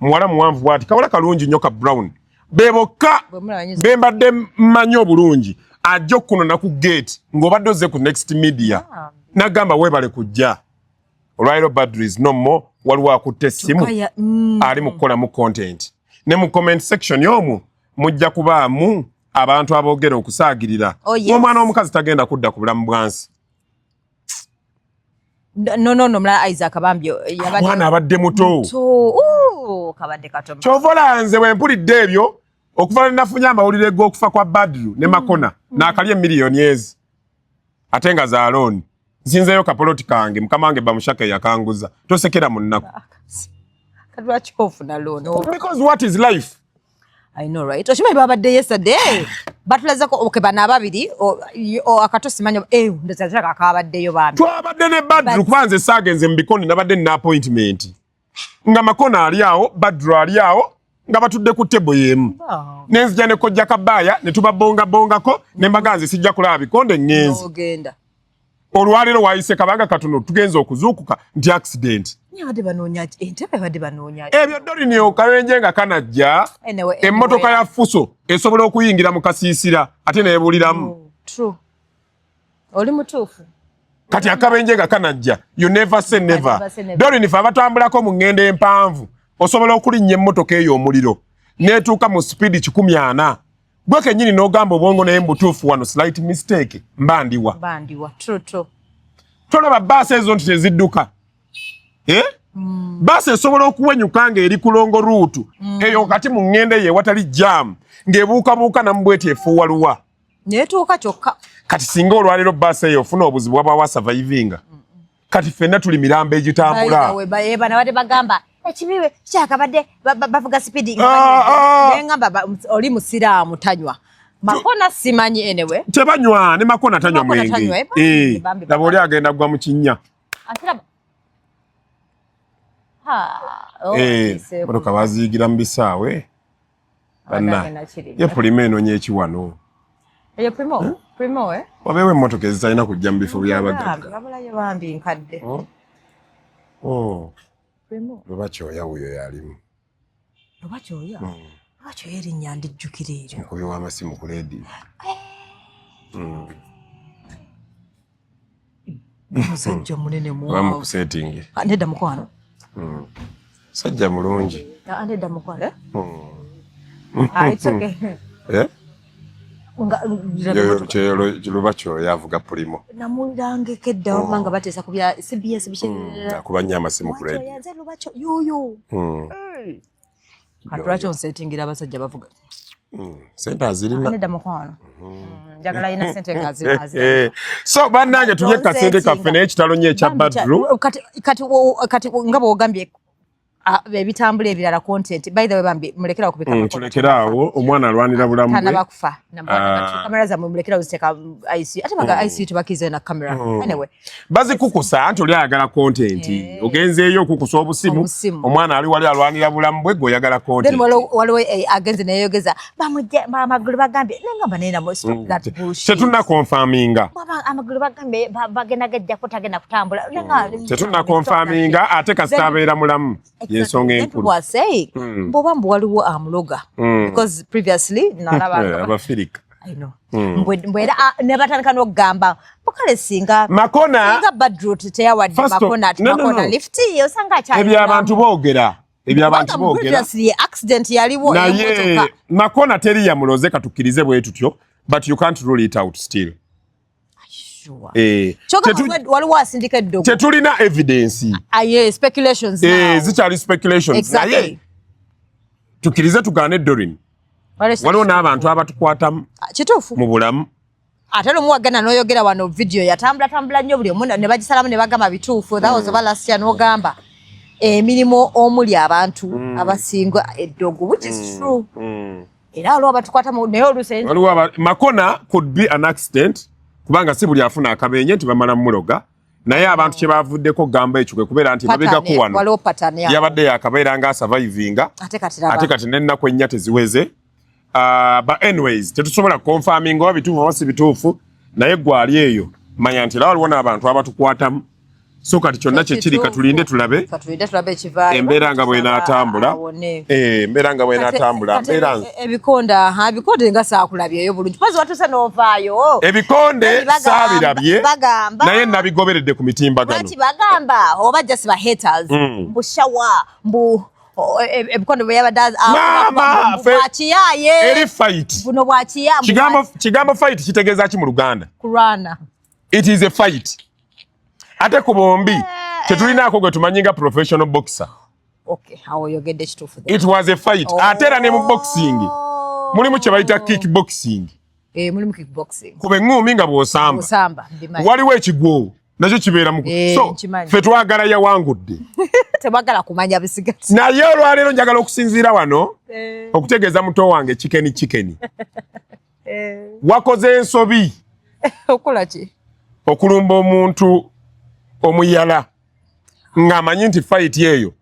Muwala muwanvu bwati kawala kalungi nnyo ka brown. Beboka bembadde mmanyi obulungi ajja okukunona ku gate ng'obadde ozze ku Next Media n'agamba weebale kujja. Olwaleero Badru is no more. Waliwo akutte essimu ali mu kukolamu content. Ne mu comment section y'omwo mujja kubaamu abantu aboogera okusaagirira. Omwana w'omukazi tagenda kudda ku bulamu bwansi. No, mula Isaac Bambyo. Mwana abadde muto. Kabadde katono. Kyovola nze bwe mpulidde ebyo okuva ne nafunye amawulire g'okufa kwa Badru ne Makona n'akalye miliyoni ezi. Ate nga za looni. Nsinzeyo kapoloti kange mukama wange bamushaka yakanguza. Tosekera mu nnaku. Lwaki ofuna loan? Because what is life? I know, right? Oshimanyi babadde yesterday. Batulazako okay bana babiri o akato simanyo ndazataka akabaddeyo bambi. Twabadde ne Badru kubanze sagenze mbikondi nabadde na appointment. Nga Makona ali awo, Badru ali awo, nga batudde ku table yemu. Nenzija ne kojja kabaya ne tubabongako ne mbaganze sijja kulaba bikonde ngenzi. Ogenda. Olwaliro wayise kabanga katono tugenza okuzuukuka nti accident. Nyabadde banoonya entebe badde banoonya. Ebyo Dorini okabenje nga kanajja. Emmotoka ya Fuso esobola okuyingira mu kasiisira ate neebuliramu. True. Oli mutuufu. Kati akabenje nga kanajja. You never say never. Dorini fa batambulako mu ngende empanvu. Osobola okulinnya emmotoka eyo omuliro. Neetuuka mu speed 140. Gwe kennyini n'ogamba obwongo naye mbutuufu wano slight mistake. Mbandiwa. True. Tolaba bbaasi ezo nti tezidduka. Basi esobola okuwenyuka ng'eri kulongo ruutu. Eyo kati mu ngende ye watali jam. Ng'ebuukabuuka namubweti efuuwaluwa. Neetuuka kyokka. Kati singa olwaliro basi eyo ofuna obuzibu bwa survivinga. Kati ffenna tuli mirambo egitambula. Bana badde bagamba ekibiwe kyakabadde bavuga speeding. Ngamba oli musiraamu tanywa. Makona simanyi anyway. Tebanywa ne Makona tanywa mwenge. Laba oli agenda gwa mu kinnya. Asiraba. Motoka baziyigira mu bisaawe. Banna. Ye Primo eno nyekiwano. Eyo Primo Wabeewo emmotoka ezitalina kujja mu bifo by'abagagga. Babulayo bambi nkadde. Primo. Lubakyoya wuyo yalimu. Lubakyoya? Lubakyoya erinnya ndijjukira eryo. Mukubi w'amasimu ku leediyo. Musajja munene muwanvu. Bamukusetingi. Nedda mukwano. Sajja mulungi. Nedda mukwano. It's okay. Lubakyoya avuga Primo. Namulange kedda wamanga bateesa ku bya CBS kuba nnyo amasimu ku leediyo. Yuyu. Lwaki onsetingira abasajja bavuga? Sente azirina. Nedda mukwano. Njagala ina sente ngazi. So bannange tulye kasente kaffe n'ekitalo nnyo ekya Badru. Kati nga bw'ogambye ebitambula ebirala content. By the way bambi mulekera okubika. Tulekeraawo omwana alwanira bulamu bwe. Bakufa. Kamera zammwe mulekera uziteeka ICU. Ate baga ICU tubakize na kamera. Anyway. Bazikukusa anti oli ayagala content. Ogenzeeyo okukusa obusimu. Omwana ali wali alwanira bulamu bwe gwe oyagala content. Then waliwo agenze neyogeza bamujja amagulu bagambye nengamba nena mo stop that bullshit. Tetuna confirminga. Amagulu bagambye bagenda gajja kutagenda kutambula. Tetuna confirminga ate kasita abeera mulamu. Yensonga enkulu. Was saying mboba mbu waliwo amuloga because previously nalaba abafirika. I know. Mbwera nebatandika n'okugamba mukale singa Makona Badru teyawadde Makona lift osanga akyali ebyo abantu boogera. Previously accident yaliwo naye Makona teri yamuloze katukkirize bwe tutyo but you can't rule it out still. Waliwo asindika eddogo. Tetulina evidence. Speculations now. Zikyali speculations. Exactly. Tukkirize tugaane Dorin. Waliwo n'abantu abatukwatamu. Kituufu. Mu bulamu. Ate lumu wagenda n'oyogera wano video yatambula nnyo buli omu ne bagisalamu ne bagamba bituufu. That was last year n'ogamba emirimu omuli abantu abasinga eddogo which is true. Era waliwo abatukwatamu naye olusenzi. Waliwo Makona could be an accident. Kubanga si buli afuna akabenye nti bamala muloga naye abantu kye bavuddeko gamba ekyo kwe kubeera nti babega ku wano yabadde yakabeera nga survivinga ate kati n'ennaku ennya teziweze. But anyways tetusobola confirming oba bituufu oba si bituufu naye gwali eyo manya nti era waliwo n'abantu abatukwatamu. So kati kyonna kyekiri katulinde tulabe embeera nga bw'enaatambula. Embeera nga bw'enaatambula. Ebikonde nga saakulabyeyo bulungi. Pozi watuuse n'ovaayo. Ebikonde saabirabye naye nabigoberedde ku mitimbagano. Lwaki bagamba oba just ba haters. Mbu shawa mbu ebikonde bwe yabadde bwakiyaye. Eri fight. Buno bwakiya. Kigambo fight kitegeeza ki mu Luganda? Kurwana. It is a fight. Ate ku bombi tetulinaako gwe tumanyinga professional boxer. Okay, how you get this truth? It was a fight. Ate era ne mu boxing mulimu kye bayita kickboxing. Mulimu kickboxing. Kuba eŋŋumi nga bw'osamba. Waliwo ekigwo nakyo kibeera mu. So ffe twagala yawangudde. tebagala kumanya bisigati. Naye olwaleero njagala okusinziira wano okutegeeza muto wange chicken. Wakoze ensobi. Okola ki? Okulumba omuntu omuyala ng'amanyi nti fight eyo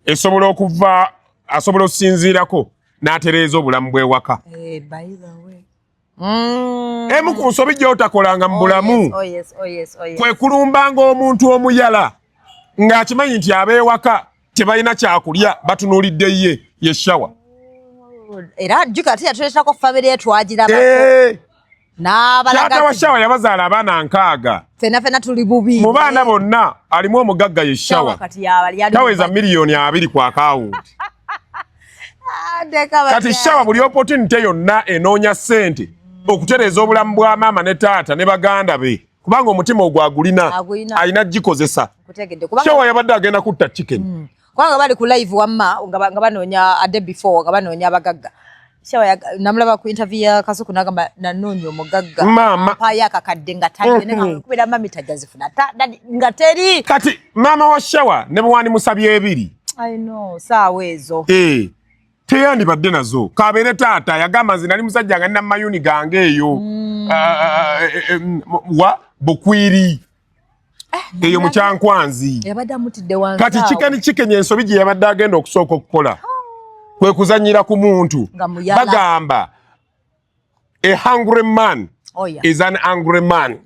esobola okuva asobola okusinziirako n'atereeza obulamu bw'ewaka. By the way. Emu ku nsobi gy'otakolanga mu bulamu kwe kulumbanga omuntu omuyala ng'akimanyi nti ab'ewaka tebalina kyakulya batunuulidde ye shawa. Era jjuka ate yatuleetako famire ye twagirabako. Taata wa shawa yabazaala abaana 6. Fena tuli bubi. Mu baana bonna alimu omugagga ye shawa. Taweza miliyoni 2 ku akawunti. Kati shawa buli opportunity yonna enoonya ssente okutereeza obulamu bwa maama ne taata ne baganda be kubanga omutima ogwagulina alina gikozesa. Shawa yabadde agenda kutta chicken. Kubanga bali ku live wamma nga banoonya ade before nga banoonya abagagga. Shawa namulaba ku interview ya Kasuku nagamba nanoonya omugagga. Mama paya akakadde nga tayine kubira mami tajazifuna nga teri. Kati mama wa shawa ne bwani musabye 2. I know saawa ezo. Teyandibadde nazo kabeere taata yagamba nze nali musajja nga nina mayuni gange eyo wa bukwiri eyo mukyankwanzi yabadde amutidde wansi. Kati chicken ensobi gye yabadde agenda okusooka okukola kwe kuzanyira ku muntu bagamba a hungry man is an angry man.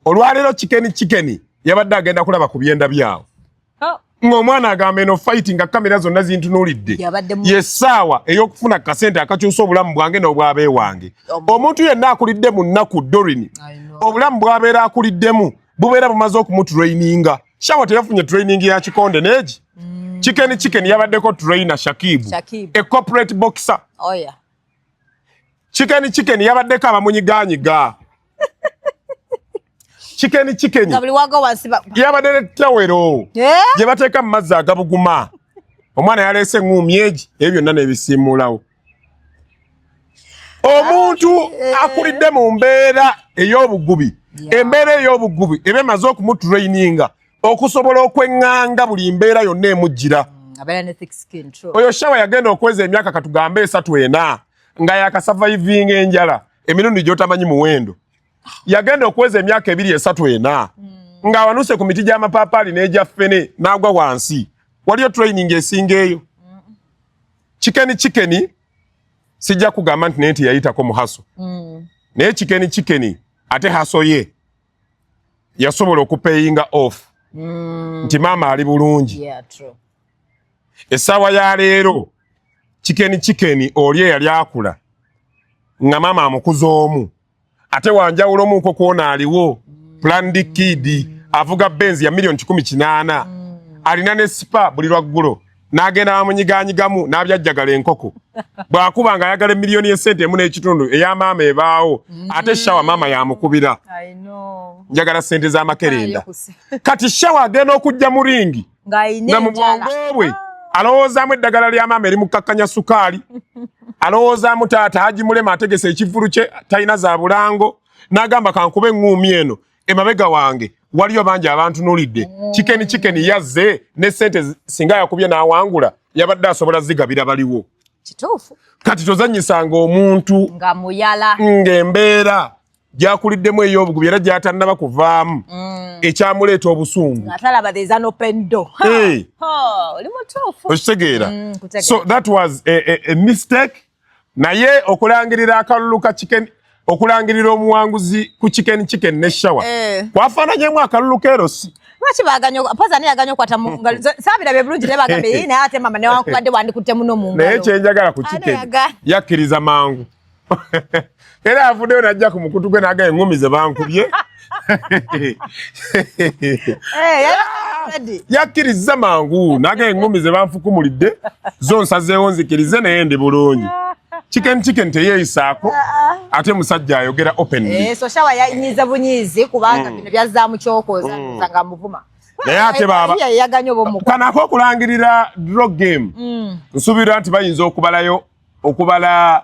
Olwaleero chicken yabadde agenda kulaba ku byenda byawo. Ng'omwana agamba eno fighting nga kamera zonna zintunuulidde ye ssaawa ey'okufuna kasente akakyusa obulamu bwange n'obwabe wange. Omuntu yenna akulidde mu nnaku Dorini obulamu bw'abeera akuliddemu bubeera bumaze okumutraininga. Shawa teyafunye training ya kikonde neegi. Chicken yabaddeko trainer Shakibu. A corporate boxer. Chicken yabaddeko abamunyiganyiga. Chicken yabadde ne tawero gye bateeka mu mazzi agabuguma. Omwana yaleese ngumi egi ebyo byonna n'ebisiimulawo. Omuntu akulidde mu mbeera ey'obugubi. Embeera ey'obugubi eba emaze okumutraininga okusobola okweŋŋanga buli mbeera yonna emujjira. Oyo shawa yagenda okweza emyaka katugambe 3-4 nga yakasavaivinga enjala emirundi gy'otamanyi muwendo. Yagenda okweza emyaka 2-3 nga awanuse ku miti gy'amapaapaali n'egya ffene n'agwa wansi. Waliyo training esinga eyo. Chicken sijja kugamba nti naye teyayitako mu haso. Naye chicken ate haso ye yasobola okupayinga off nti maama ali bulungi. Essaawa ya leero chicken oli eyali akula nga maama amukuza omu. Ate wanjawulo muko kuona aliwo Planned Kid avuga Benz ya milioni 18 alina ne spa buli lwaggulo n'agenda amunyiganyigamu n'abyajjagala enkoko bw'akuba nga ayagala miliyoni y'essente emu n'ekitundu eya maama ebaawo ate shawa maama yamukubira. Njagala ssente z'amakerenda. Kati shawa agenda okujja mu ringi nga mu bwongo bwe alowoozaamu eddagala lya maama erimukakkanya sukaali. Alowoozaamu taata Haji Mulema ategese ekivulu kye talina za bulango n'agamba kankube eŋŋuumi eno emabega wange waliyo bangi abantunuulidde. Chicken yazze ne ssente singa yakubye n'awangula yabadde asobola zigabira baliwo. Kituufu. Kati tozannyisanga omuntu nga muyala ng'embeera gyakuliddemu ey'obugubi era gy'atannaba kuvaamu ekyamuleeta obusungu. Atalaba there's an open door. Oli mutuufu. Okitegeera. So that was a mistake. Naye okulangirira akalulu ka chicken okulangirira omuwanguzi ku chicken ne shawa. Kwafaananyemu akalulu kerosi. Lwaki baganyo paza ne yaganyo kwata mu ngalo. Sabira be bulungi ne bagambe yini ate mama ne wankubadde wandikutte muno mu ngalo. Naye kyenjagala ku chicken yakkiriza mangu. Era avuddeyo n'ajja ku mukutu gwe n'agamba eŋŋumi ze bankubye. Yakkiriza mangu n'agamba eŋŋumi ze banfukumulidde zo nsazeewo nzikirize naye ndi bulungi. Chicken teyeeyisaako ate musajja ayogera openly. So shawa yanyiza bunyizi kubanga bino byazzaamu kyokoza nga muvuma. Naye ate baba kanako okulangirira draw game. Nsuubira nti bayinza okubala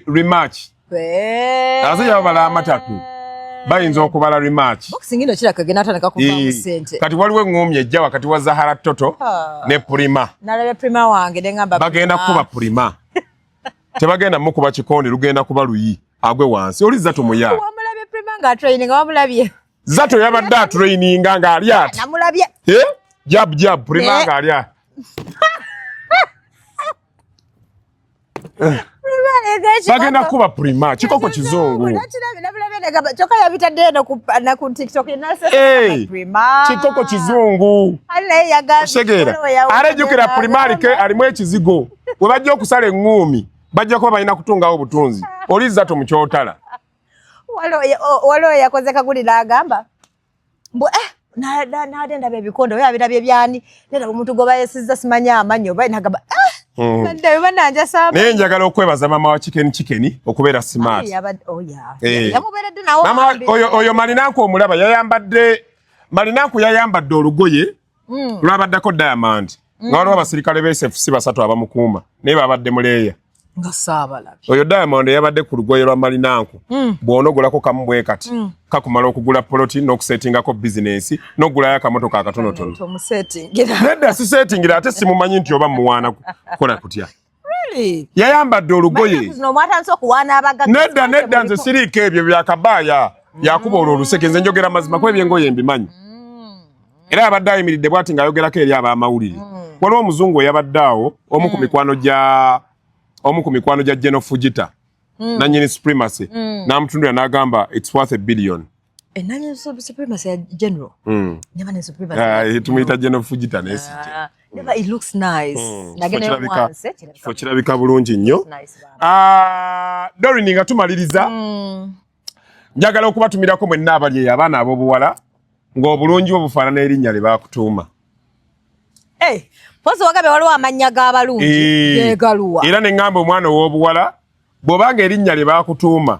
rematch. Azajja babala amatatu. bayinza okubala rematch boxing ino kira kagena atana kakuva sente kati waliwo ngumye ejja wakati wa Zahara Toto ne Prima nalabe Prima wange dengamba bagenda kuba Prima tebagenda mukuba kikondi lugenda kuba luyi agwe wansi oli Zato muya wamulabe Prima nga training wamulabye Zato yabadde training nga ali ati namulabye jab Prima nga ali ati bagenda kuba Prima kikoko kizungu choka yabitadde na ku TikTok Prima kikoko kizungu segera arejukira Prima ke alimu ekizigo we bajja okusala engumi bajja kuba balina kutungawo obutunzi oli Zato mu kyotala walo yakoze kaguli n'agamba mbu nadenda bebikondo we abirabye byani nenda omuntu goba yesiza simanya amanyo bayi nagamba nda bananja saba naye njagala okwebaza mama wa chicken okubeera smart yamuberedde nawo mama oyo Malinanku omulaba Malinanku yayambadde olugoye lwabaddeko Diamond nga waliwo abasirikale b'SFC basatu abamukuuma naye babadde muleeya nga saabalabi oyo Diamond yabadde ku lugoye lwa Malinanku bw'onogulako kamu bwe kati kakumala okugula poloti n'okusetingako bizinesi n'ogulayo akamotoka akatonotono nedda sisetingira ate simumanyi nti oba muwaana kukola kutya yayambadde olugoye nedda nze siriiko ebyo byakabaaya yakuba olwo oluseke nze njogera mazima kuba ebyengoye mbimanyi era abadde ayimiridde bw'ati ng'ayogerako eri ab'amawulire waliwo omuzungu eyabadde awo omu ku mikwano gya General Fujita nanyini Supremacy n'amutundira n'agamba it's worth $1 billion nanyini Supremacy ya General never ne Supremacy tumuyita General Fujita nesi never it looks nice kifo kirabika bulungi nnyo Doreen nga tumaliriza njagala okubatumirako mwenna abali abaana ab'obuwala ng'obulungi obufaanana erinnya lye baakutuuma pozi wagabe waliwo amannya g'abalungi gegaluwa era ne ngamba omwana ow'obuwala bw'obanga erinnya lye baakutuuma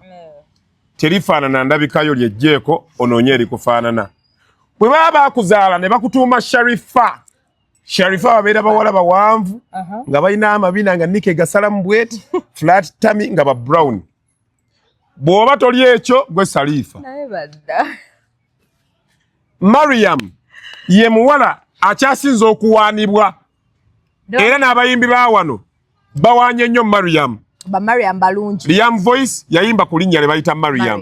terifaanana ndabikayo lyejjeeko onoonye erikufaanana bwe baba baakuzaala ne bakutuuma Sharifa babeera bawala bawanvu nga balina amabina nga Nike gasalamu bweti flat tummy nga ba brown bw'oba toli ekyo gwe Salifa Mariam ye muwala akyasinza okuwaanibwa era n'abayimbi ba wano bawaanye nnyo Mariam balungi Liam Voice yayimba ku linnya lye bayita Mariam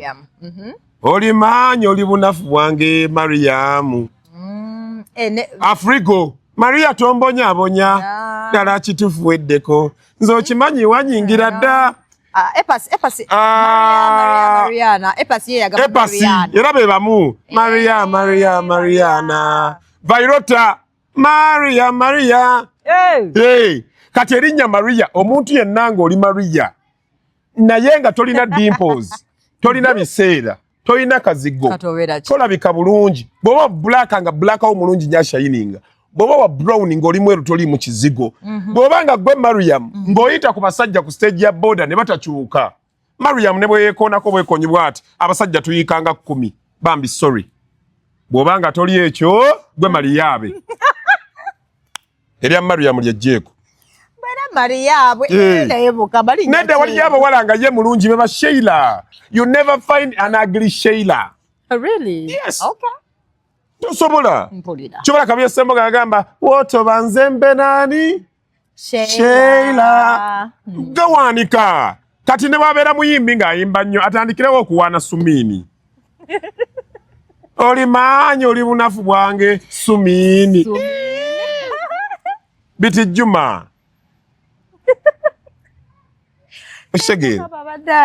oli maanyi oli bunafu bwange Mariam Afrigo Maria tombonyabonya ddala kitufu weddeko nze okimanyi wanyingira dda Epasi era be bamu Mariana Vairota Maria kati erinnya Maria omuntu yenna ng'oli Maria naye nga tolina dimples tolina biseera tolina kazigo tolabika bulungi bw'oba black nga black awo mulungi nya shining bw'oba wa brown ng'oli mweru toli mu kizigo bw'oba nga gwe Mariam ng'oyita ku basajja ku stage ya boda ne batakyuka Mariam ne bwe yeekoonako bwekonyibwa ati abasajja tuyikanga 10 bambi sorry bw'oba nga toli ekyo gwe Mariabe erya Mariam lyejjeeko nedda waliyo abawala nga ye mulungi beba Sheila you never find an ugly Sheila yes tosobola kyobola kabyesembo gagamba wotoba nzembe nani Sheila gawanika kati ne bwabeera muyimbi ng'ayimba nnyo atandikirewo okuwaana Sumiini oli maanyi oli bunafu bwange Sumiini biti Juma Oshegera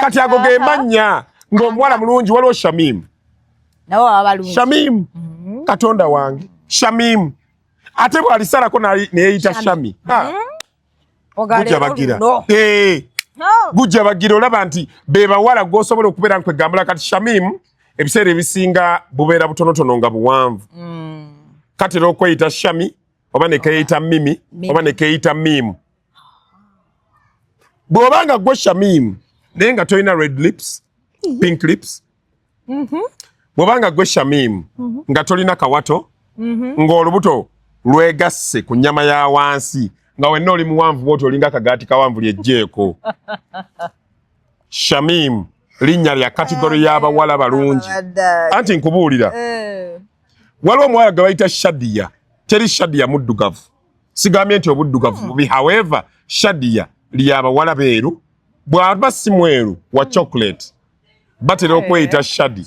kati ago ge mannya ng'omuwala mulungi waliwo Shamim Shamim Katonda wange Shamim ate bwalisalako neyeyita Shami gujja bagira gujja bagira olaba nti be bawala gw'osobola okubeera nkwegambula kati Shamim ebiseera ebisinga bubeera butonotono nga buwanvu kati era okweyita Shami oba ne keyita Mimi oba ne keyita Mimu bw'obanga gwe Shamim naye nga tolina red lips pink lips bw'obanga gwe Shamim nga tolina kawato ng'olubuto lwegasse ku nnyama ya wansi nga wenna oli muwanvu bw'oti olinga akagaati kawanvu lyejjeeko Shamim linnya lya kategori y'abawala balungi. Anti nkubuulira. Waliwo omuwala gwe bayita Shadia. Teri Shadia muddugavu. Sigambye nti obuddugavu bubi. However, Shadia ly'abawala beeru. Bw'aba si mweru wa chocolate. Batera okweyita Shadi.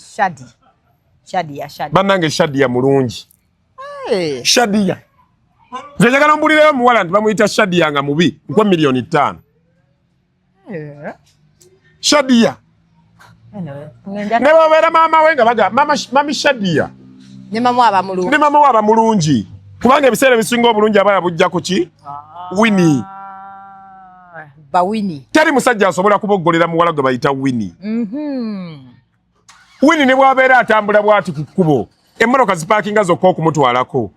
Shadia. Bannange Shadia mulungi. Shadia. Nze njagala mbulireyo omuwala nti bamuyita Shadia nga mubi. Nkwa $5,000,000. Shadia. Ne babeera maama we nga baga mami Shadia. Ne mama aba mulungi. Kubanga ebiseera ebisinga obulungi abala bujja ku ki? Winnie. Winnie. Teri musajja asobola kuboggolera muwala gwe bayita Winnie. Winnie ne bwabeera atambula bw'ati ku kkubo. Emmotoka zipaakinga zokka okumutwalako.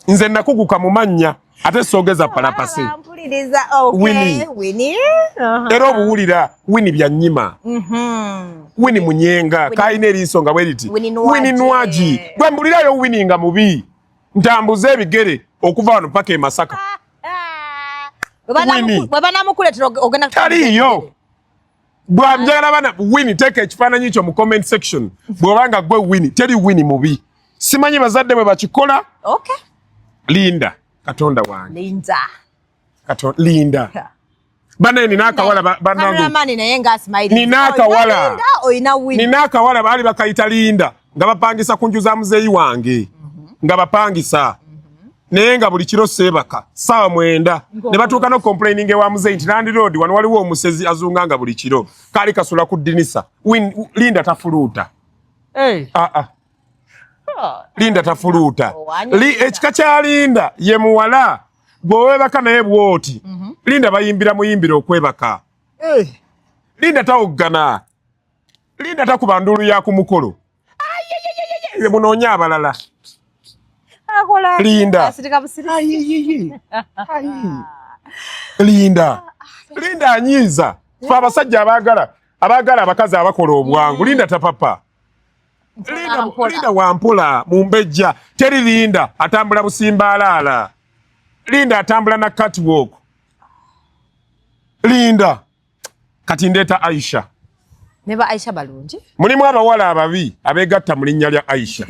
Nze nakuguka mu mannya ate soogeza palapase. Winnie. Era obuwulira Winnie bya nnyima. Winnie munyenga kayina eriiso nga bwe liti. Winnie Nwaji. Gwe mbulirayo Winnie nga mubi. Ntambuza ebigere okuva wano paka e Masaka. Bwebanamukuletera ogenda taliyo. Bw'anjagala bana Winnie teeka ekifaananyi kyo mu comment section. Bw'obanga gwe Winnie teri Winnie mubi. Simanyi bazadde bwe bakikola. Okay. Linda Katonda wange. Linda. Bana nina akawala banangu. Cameraman naye nga smile. Nina akawala. Linda oyina Winnie. Nina akawala baali bakayita Linda nga bapangisa ku nju za muzeeyi wange. Nga bapangisa. Naye nga buli kiro seebaka saawa 9 ne batuuka no complaining ewa muzeeyi nti Nandi Road wano waliwo omusezi azunganga buli kiro kaali kasula ku ddinisa. Linda tafuluuta. Linda tafuluuta. Ekika kya Linda ye muwala bw'owebaka naye bw'oti. Linda bayimbira muyimbira okwebaka. Linda tawoggana. Linda takuba ndulu ya ku mukolo. Munoonya abalala. Linda. Linda anyiiza. Fe abasajja abaagala abakazi abakola obwangu. Linda tapapa. Linda wampola mumbejja. Teri Linda atambula busimbaalaala. Linda atambula na catwalk. Linda kati ndeeta Aisha. Neba Aisha balungi. Mulimu abawala ababi abeegatta mu linnya lya Aisha.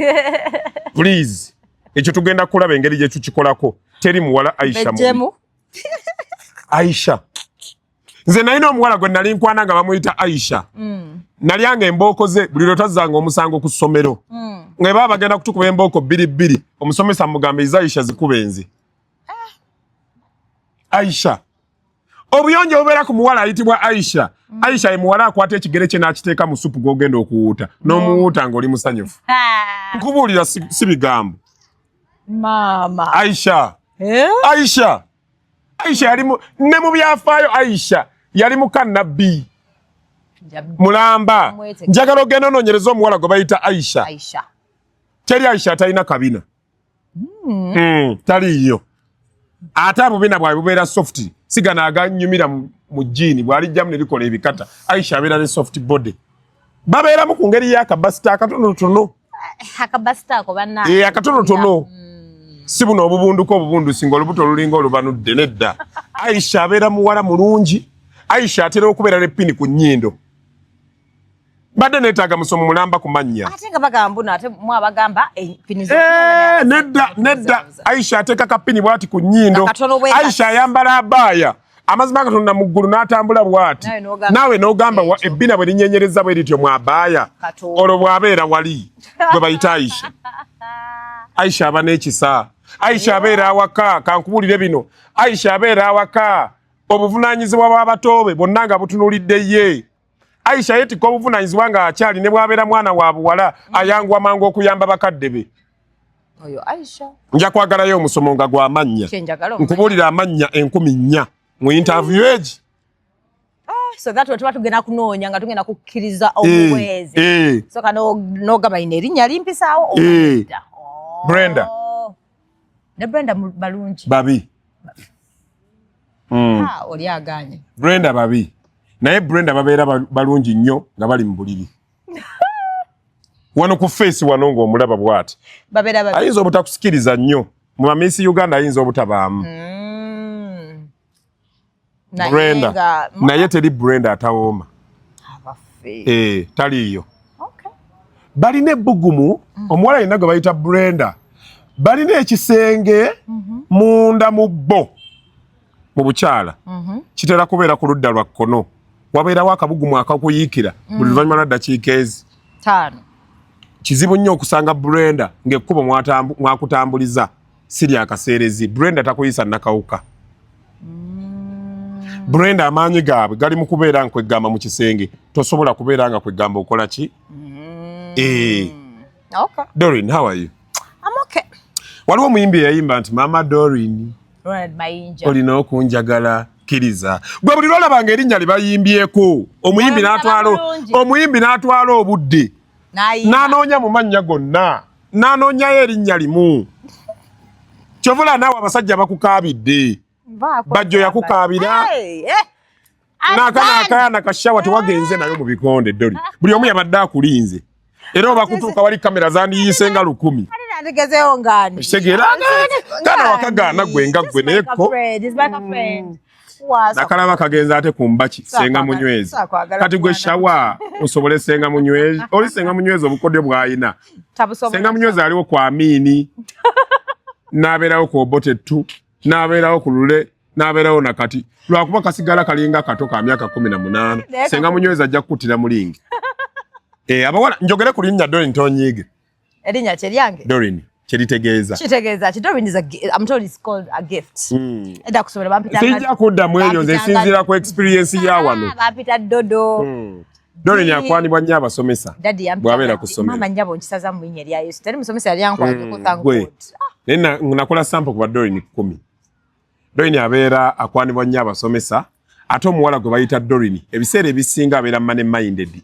Please. Ekyo tugenda kulaba engeri gye tukikolako. Teri muwala Aisha mubi. Aisha. Nze nalina omuwala gwe nali nkwana nga bamuyita Aisha. Nalyanga embooko ze buli lwe tazzanga omusango ku ssomero. Nga baba bagenda kutukuba embooko 2 omusomesa mugambe Aisha zikuba enzi. Aisha. Obuyonjo obubeera ku muwala ayitibwa Aisha. Aisha ye muwala akwata ekigere kye n'akiteeka mu supu gw'ogenda okuwuuta. N'omuwuuta ng'oli musanyufu. Nkubuulira si bigambo. Mama. Aisha. Aisha yali ne mu byafaayo Aisha yali mukanabbi. Mulamba. Njagala ogenda onoonyereza omuwala gwe bayita Aisha. Teri Aisha talina kabina. Taliyo. Ate abubina bwawe bubeera soft. Sigana aganyumira mu jjiini bw'alijjamu ne likola ebikata. Aisha abeera ne soft body. Babeeramu ku ngeri y'akabasita akatonotono. Akabasita ako banna. Akatonotono. Si buno obubundusi ng'olubuto lulinga olubanudde nedda. Aisha abeera muwala mulungi. Aisha atera okubeera ne pini ku nnyindo. Badde neetaaga musomo mulamba ku mannya. Ate nga bagamba ate mwa bagamba pini zo. Nedda. Aisha ateeka kapini bw'ati ku nnyindo. Aisha ayambala abaaya. Amazima Katonda mu ggulu n'atambula bw'ati. Naawe n'ogamba ebbina bwe linnyenyereza bwe lityo mu abaaya. Olwo bw'abeera wali gwe bayita Aisha. Aisha aba n'ekisa. Aisha abeera awaka. Kankubuulire bino. Aisha abeera awaka. Obuvunaanyizibwa bw'abatoobe bonna nga butunuulidde ye. Aisha yeetikka obuvunaanyizibwa nga akyali ne bw'abeera mwana wa buwala ayanguwa mangu okuyamba bakadde be. Oyo Aisha. Nja kwagalayo omusomo nga gw'amannya. Nkubuulira amannya 1000 mu interview egi. So that tuba tugenda kunoonya nga tugenda kukkiriza omuweezi. So kano n'ogamba ine erinnya limpisaawo. Brenda. Ne Brenda balungi. Babi. Oli aganye. Brenda babi. Naye Brenda babeera balungi nnyo nga bali mu buliri. Wano ku face wano ng'omulaba bw'ati. Babeera babi. Ayinza obutakusikiriza nnyo. Mu mamisi Uganda ayinza obutabaamu. Brenda. Naye teri Brenda atawooma. taliyo. Okay. Balina ebbugumu omuwala yenna gwe bayita Brenda. Balina ekisenge munda mu bbo mu bukyala. Kitera kubeera ku ludda lwa kkono. Wabeerawo akabugumu akakuyiikira buli luvannyuma lwa ddakiika ezi 5. Kizibu nnyo okusanga Brenda ng'ekkubo mwakutambuliza siri akaseerezi. Brenda takuyisa nakawuka. Brenda amaanyi gaabwe gali mu kubeera nkwegamba mu kisenge. Tosobola kubeera nga kwegamba okola ki? Okay. Doreen, how are you? I'm okay. Waliwo omuyimbi eyayimba nti Mama Doreen olina okunjagala kkiriza. Gwe buli lwolabanga erinnya lye bayimbyeko omuyimbi n'atwala obudde n'anoonya mu mannya gonna n'anoonyayo erinnya limu. Kyovula naawe abasajja bakukaabidde. Bajjo yakukaabira n'akaana kashawa tewagenze nayo mu bikonde Dori. Buli omu yabadde akulinze. Era oba kutuuka wali kamera zandiyiise nga 10. Nategezeewo ngani. Segera kana wakagaana gwe nga gwe neko. Nakalaba kagenza ate ku mbaki senga munywezi. Kati gwe shawa osobole senga munywezi. Oli senga munywezi obukodyo bw'ayina. Senga munywezi aliwo ku Amini. N'abeerawo ku Obote 2. N'abeerawo ku Lule. N'abeerawo nakati. Lwakuba kasigala kalinga kato ka myaka 18. Senga munywezi ajja kukuttira mulingi. Abawala njogere ku linnya Doreen tonyiige. Erinnya kye lyange? Doreen, kye litegeeza. Kitegeeza ki? Doreen is I'm told it's called a gift. Edda kusomera bampita. Sijja kuddamu eyo nze sinzira ku experience ya wano. Bampita Dodo. Doreen yakwanibwa nnyo abasomesa. Daddy yampita. Bw'abeera ku ssomero. Mama nnyabo nkisaza mu linnya lya Yesu. Teri musomesa yali yankwanye ku thank God. Naye nakola sample ku ba Doreen 10. Doreen abeera akwanibwa nnyo abasomesa. Ate omuwala gwe bayita Doreen ebiseera ebisinga abeera money minded.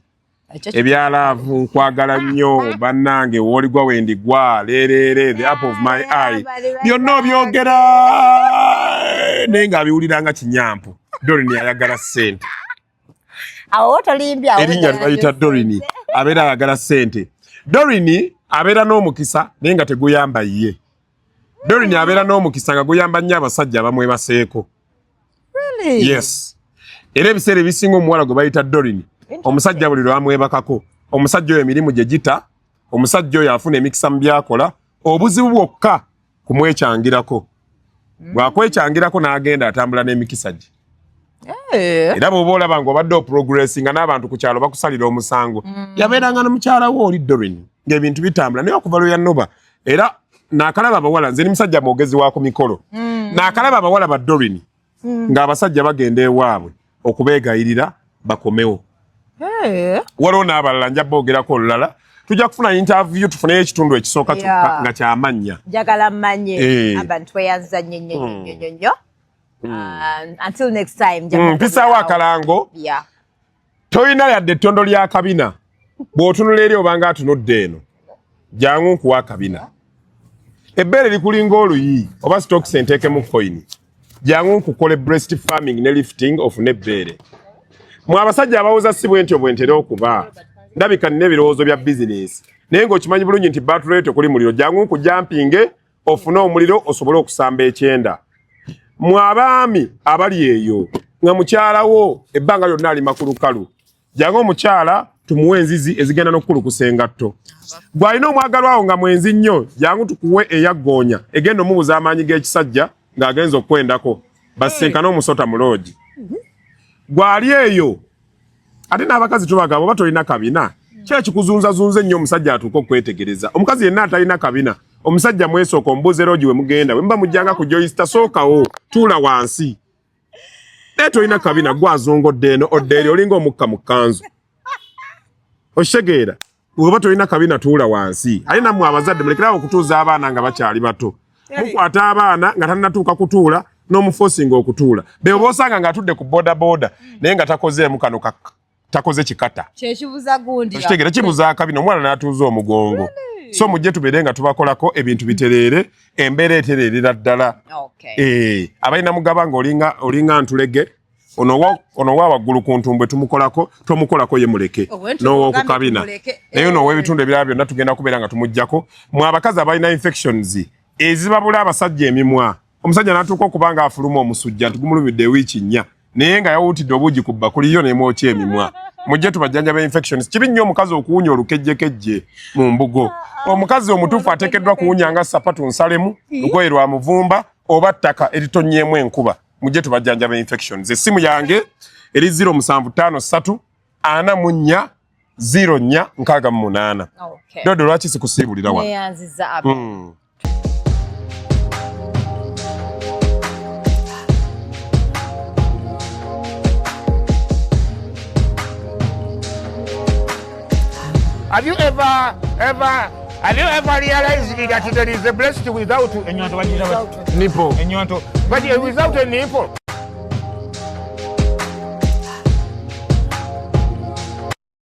Ebyalaavu nkwagala nnyo bannange woligwa wendigwa leerere the apple of my eye byonna obyogera naye ng'abiwuliranga kinyampu. Doreen ayagala ssente. Awo tolimbya erinnya libayita Doreen abeera ayagala ssente. Doreen abeera n'omukisa naye nga teguyamba ye. Doreen abeera n'omukisa nga guyamba nnyo abasajja abamwebaseeko. Really? Yes. Era ebiseera ebisinga omuwala gwe bayita Doreen omusajja buli lwamwebakako omusajja oyo emirimu gye gita omusajja oyo afuna emikisa mu byakola obuzibu bwokka kumwekyangirako. Bw'akwekyangirako n'agenda atambula n'emikisa gye. Era bw'oba olaba ng'obadde oprogressinga n'abantu ku kyalo bakusalira omusango yabeeranga ne mukyala we oli Doreen ng'ebintu bitambula naye okuva lwe yanoba. Era n'akalaba abawala nze ni musajja mwogezi wa ku mikolo n'akalaba abawala ba Doreen ng'abasajja bagenda ewaabwe okubeegayirira bakomewo. Waliwo n'abalala njja boogerako olulala tujja kufuna interview tufuneyo ekitundu ekisooka kyokka nga ky'amannya. Njagala mmanye abantu tweyanza nnyo. Until next time. Mpisaawo akalango. Toyina yadde ettondo lya kabina. Bw'otunula eri obanga atunudde eno. Jangu nkuwa akabina. Ebbeere likulinga oluyi oba stocks enteekemu coin. Jangu nkukole breast farming ne lifting ofune ebbeere. Mwe abasajja abawuza si bwentyo bwentera okuba. Ndabika nina ebirowoozo bya business. Naye ng'okimanyi bulungi nti battery rate kuli muliro. Jangu nkujampinge ofune omuliro osobole okusamba ekyenda. Mwe abaami abali eyo nga mukyalawo ebbanga lyonna ali makulukalu. Jangu omukyala tumuwe enzizi ezigenda n'okukulukusa engatto. Gw'alina omwagalwawo nga mwenzi nnyo jangu tukuwe eyaggoonya egenda omubuza amaanyi g'ekisajja ng'agenza okwendako. Basenkane omusota mu loogi. Gwali eyo ate n'abakazi tubagamba oba tolina kabina kye kikuzunzazunza ennyo omusajja atuuka okwetegereza. Omukazi yenna atalina kabina omusajja mwesooka omubuuze loogi we mugenda bwe muba mujjanga ku joyista sookawo tuula wansi. Naye tolina kabina gwazungodde eno odde eri olinga omukka mu kkanzu. Oshegeera oba tolina kabina tuula wansi. Ate nammwe abazadde mulekerawo okutuuza abaana nga bakyali bato. Mukwata abaana nga tannatuuka kutuula n'omuforcing okutuula. Be oba osanga ng'atudde ku boda naye nga takozeemu kano takoze kikata. Kyekibuza gundi. Okitegeera kibuza akabina omwana n'atuuza omugongo. So mujje tubeere nga tubakolako ebintu bitereere embeera etereerera ddala. Abalina mugaba ng'olinga ntulege ono wa waggulu ku ntumbwe tumukolako tomukolako ye muleke n'ow'okukabina. Naye ono ow'ebitundu ebirala byonna tugenda kubeera nga tumuggyako. Mwe abakazi abalina infections ezibabula abasajja emimwa. Omusajja n'atuuka okuba nga afuluma omusujja nti gumulumidde wiiki nnya naye nga yawuutidde obuugi ku bbakuli yo n'emwokya emimwa. mujje tubajjanjaba infections. Kibi nnyo omukazi okuwunya olukejjekejje mu mbugo. Omukazi omutuufu ateekeddwa kuwunya nga sapatu nsalemu, lugoye lwa muvumba oba ttaka eritonnyemu enkuba. Mujje tubajjanjaba infections. Essimu yange eri 0753 44 0468. Okay. Dodo lwaki sikusiibulira wano? Neyanziza aba. Have you ever realized that there is a breast without a nipple? But without a nipple,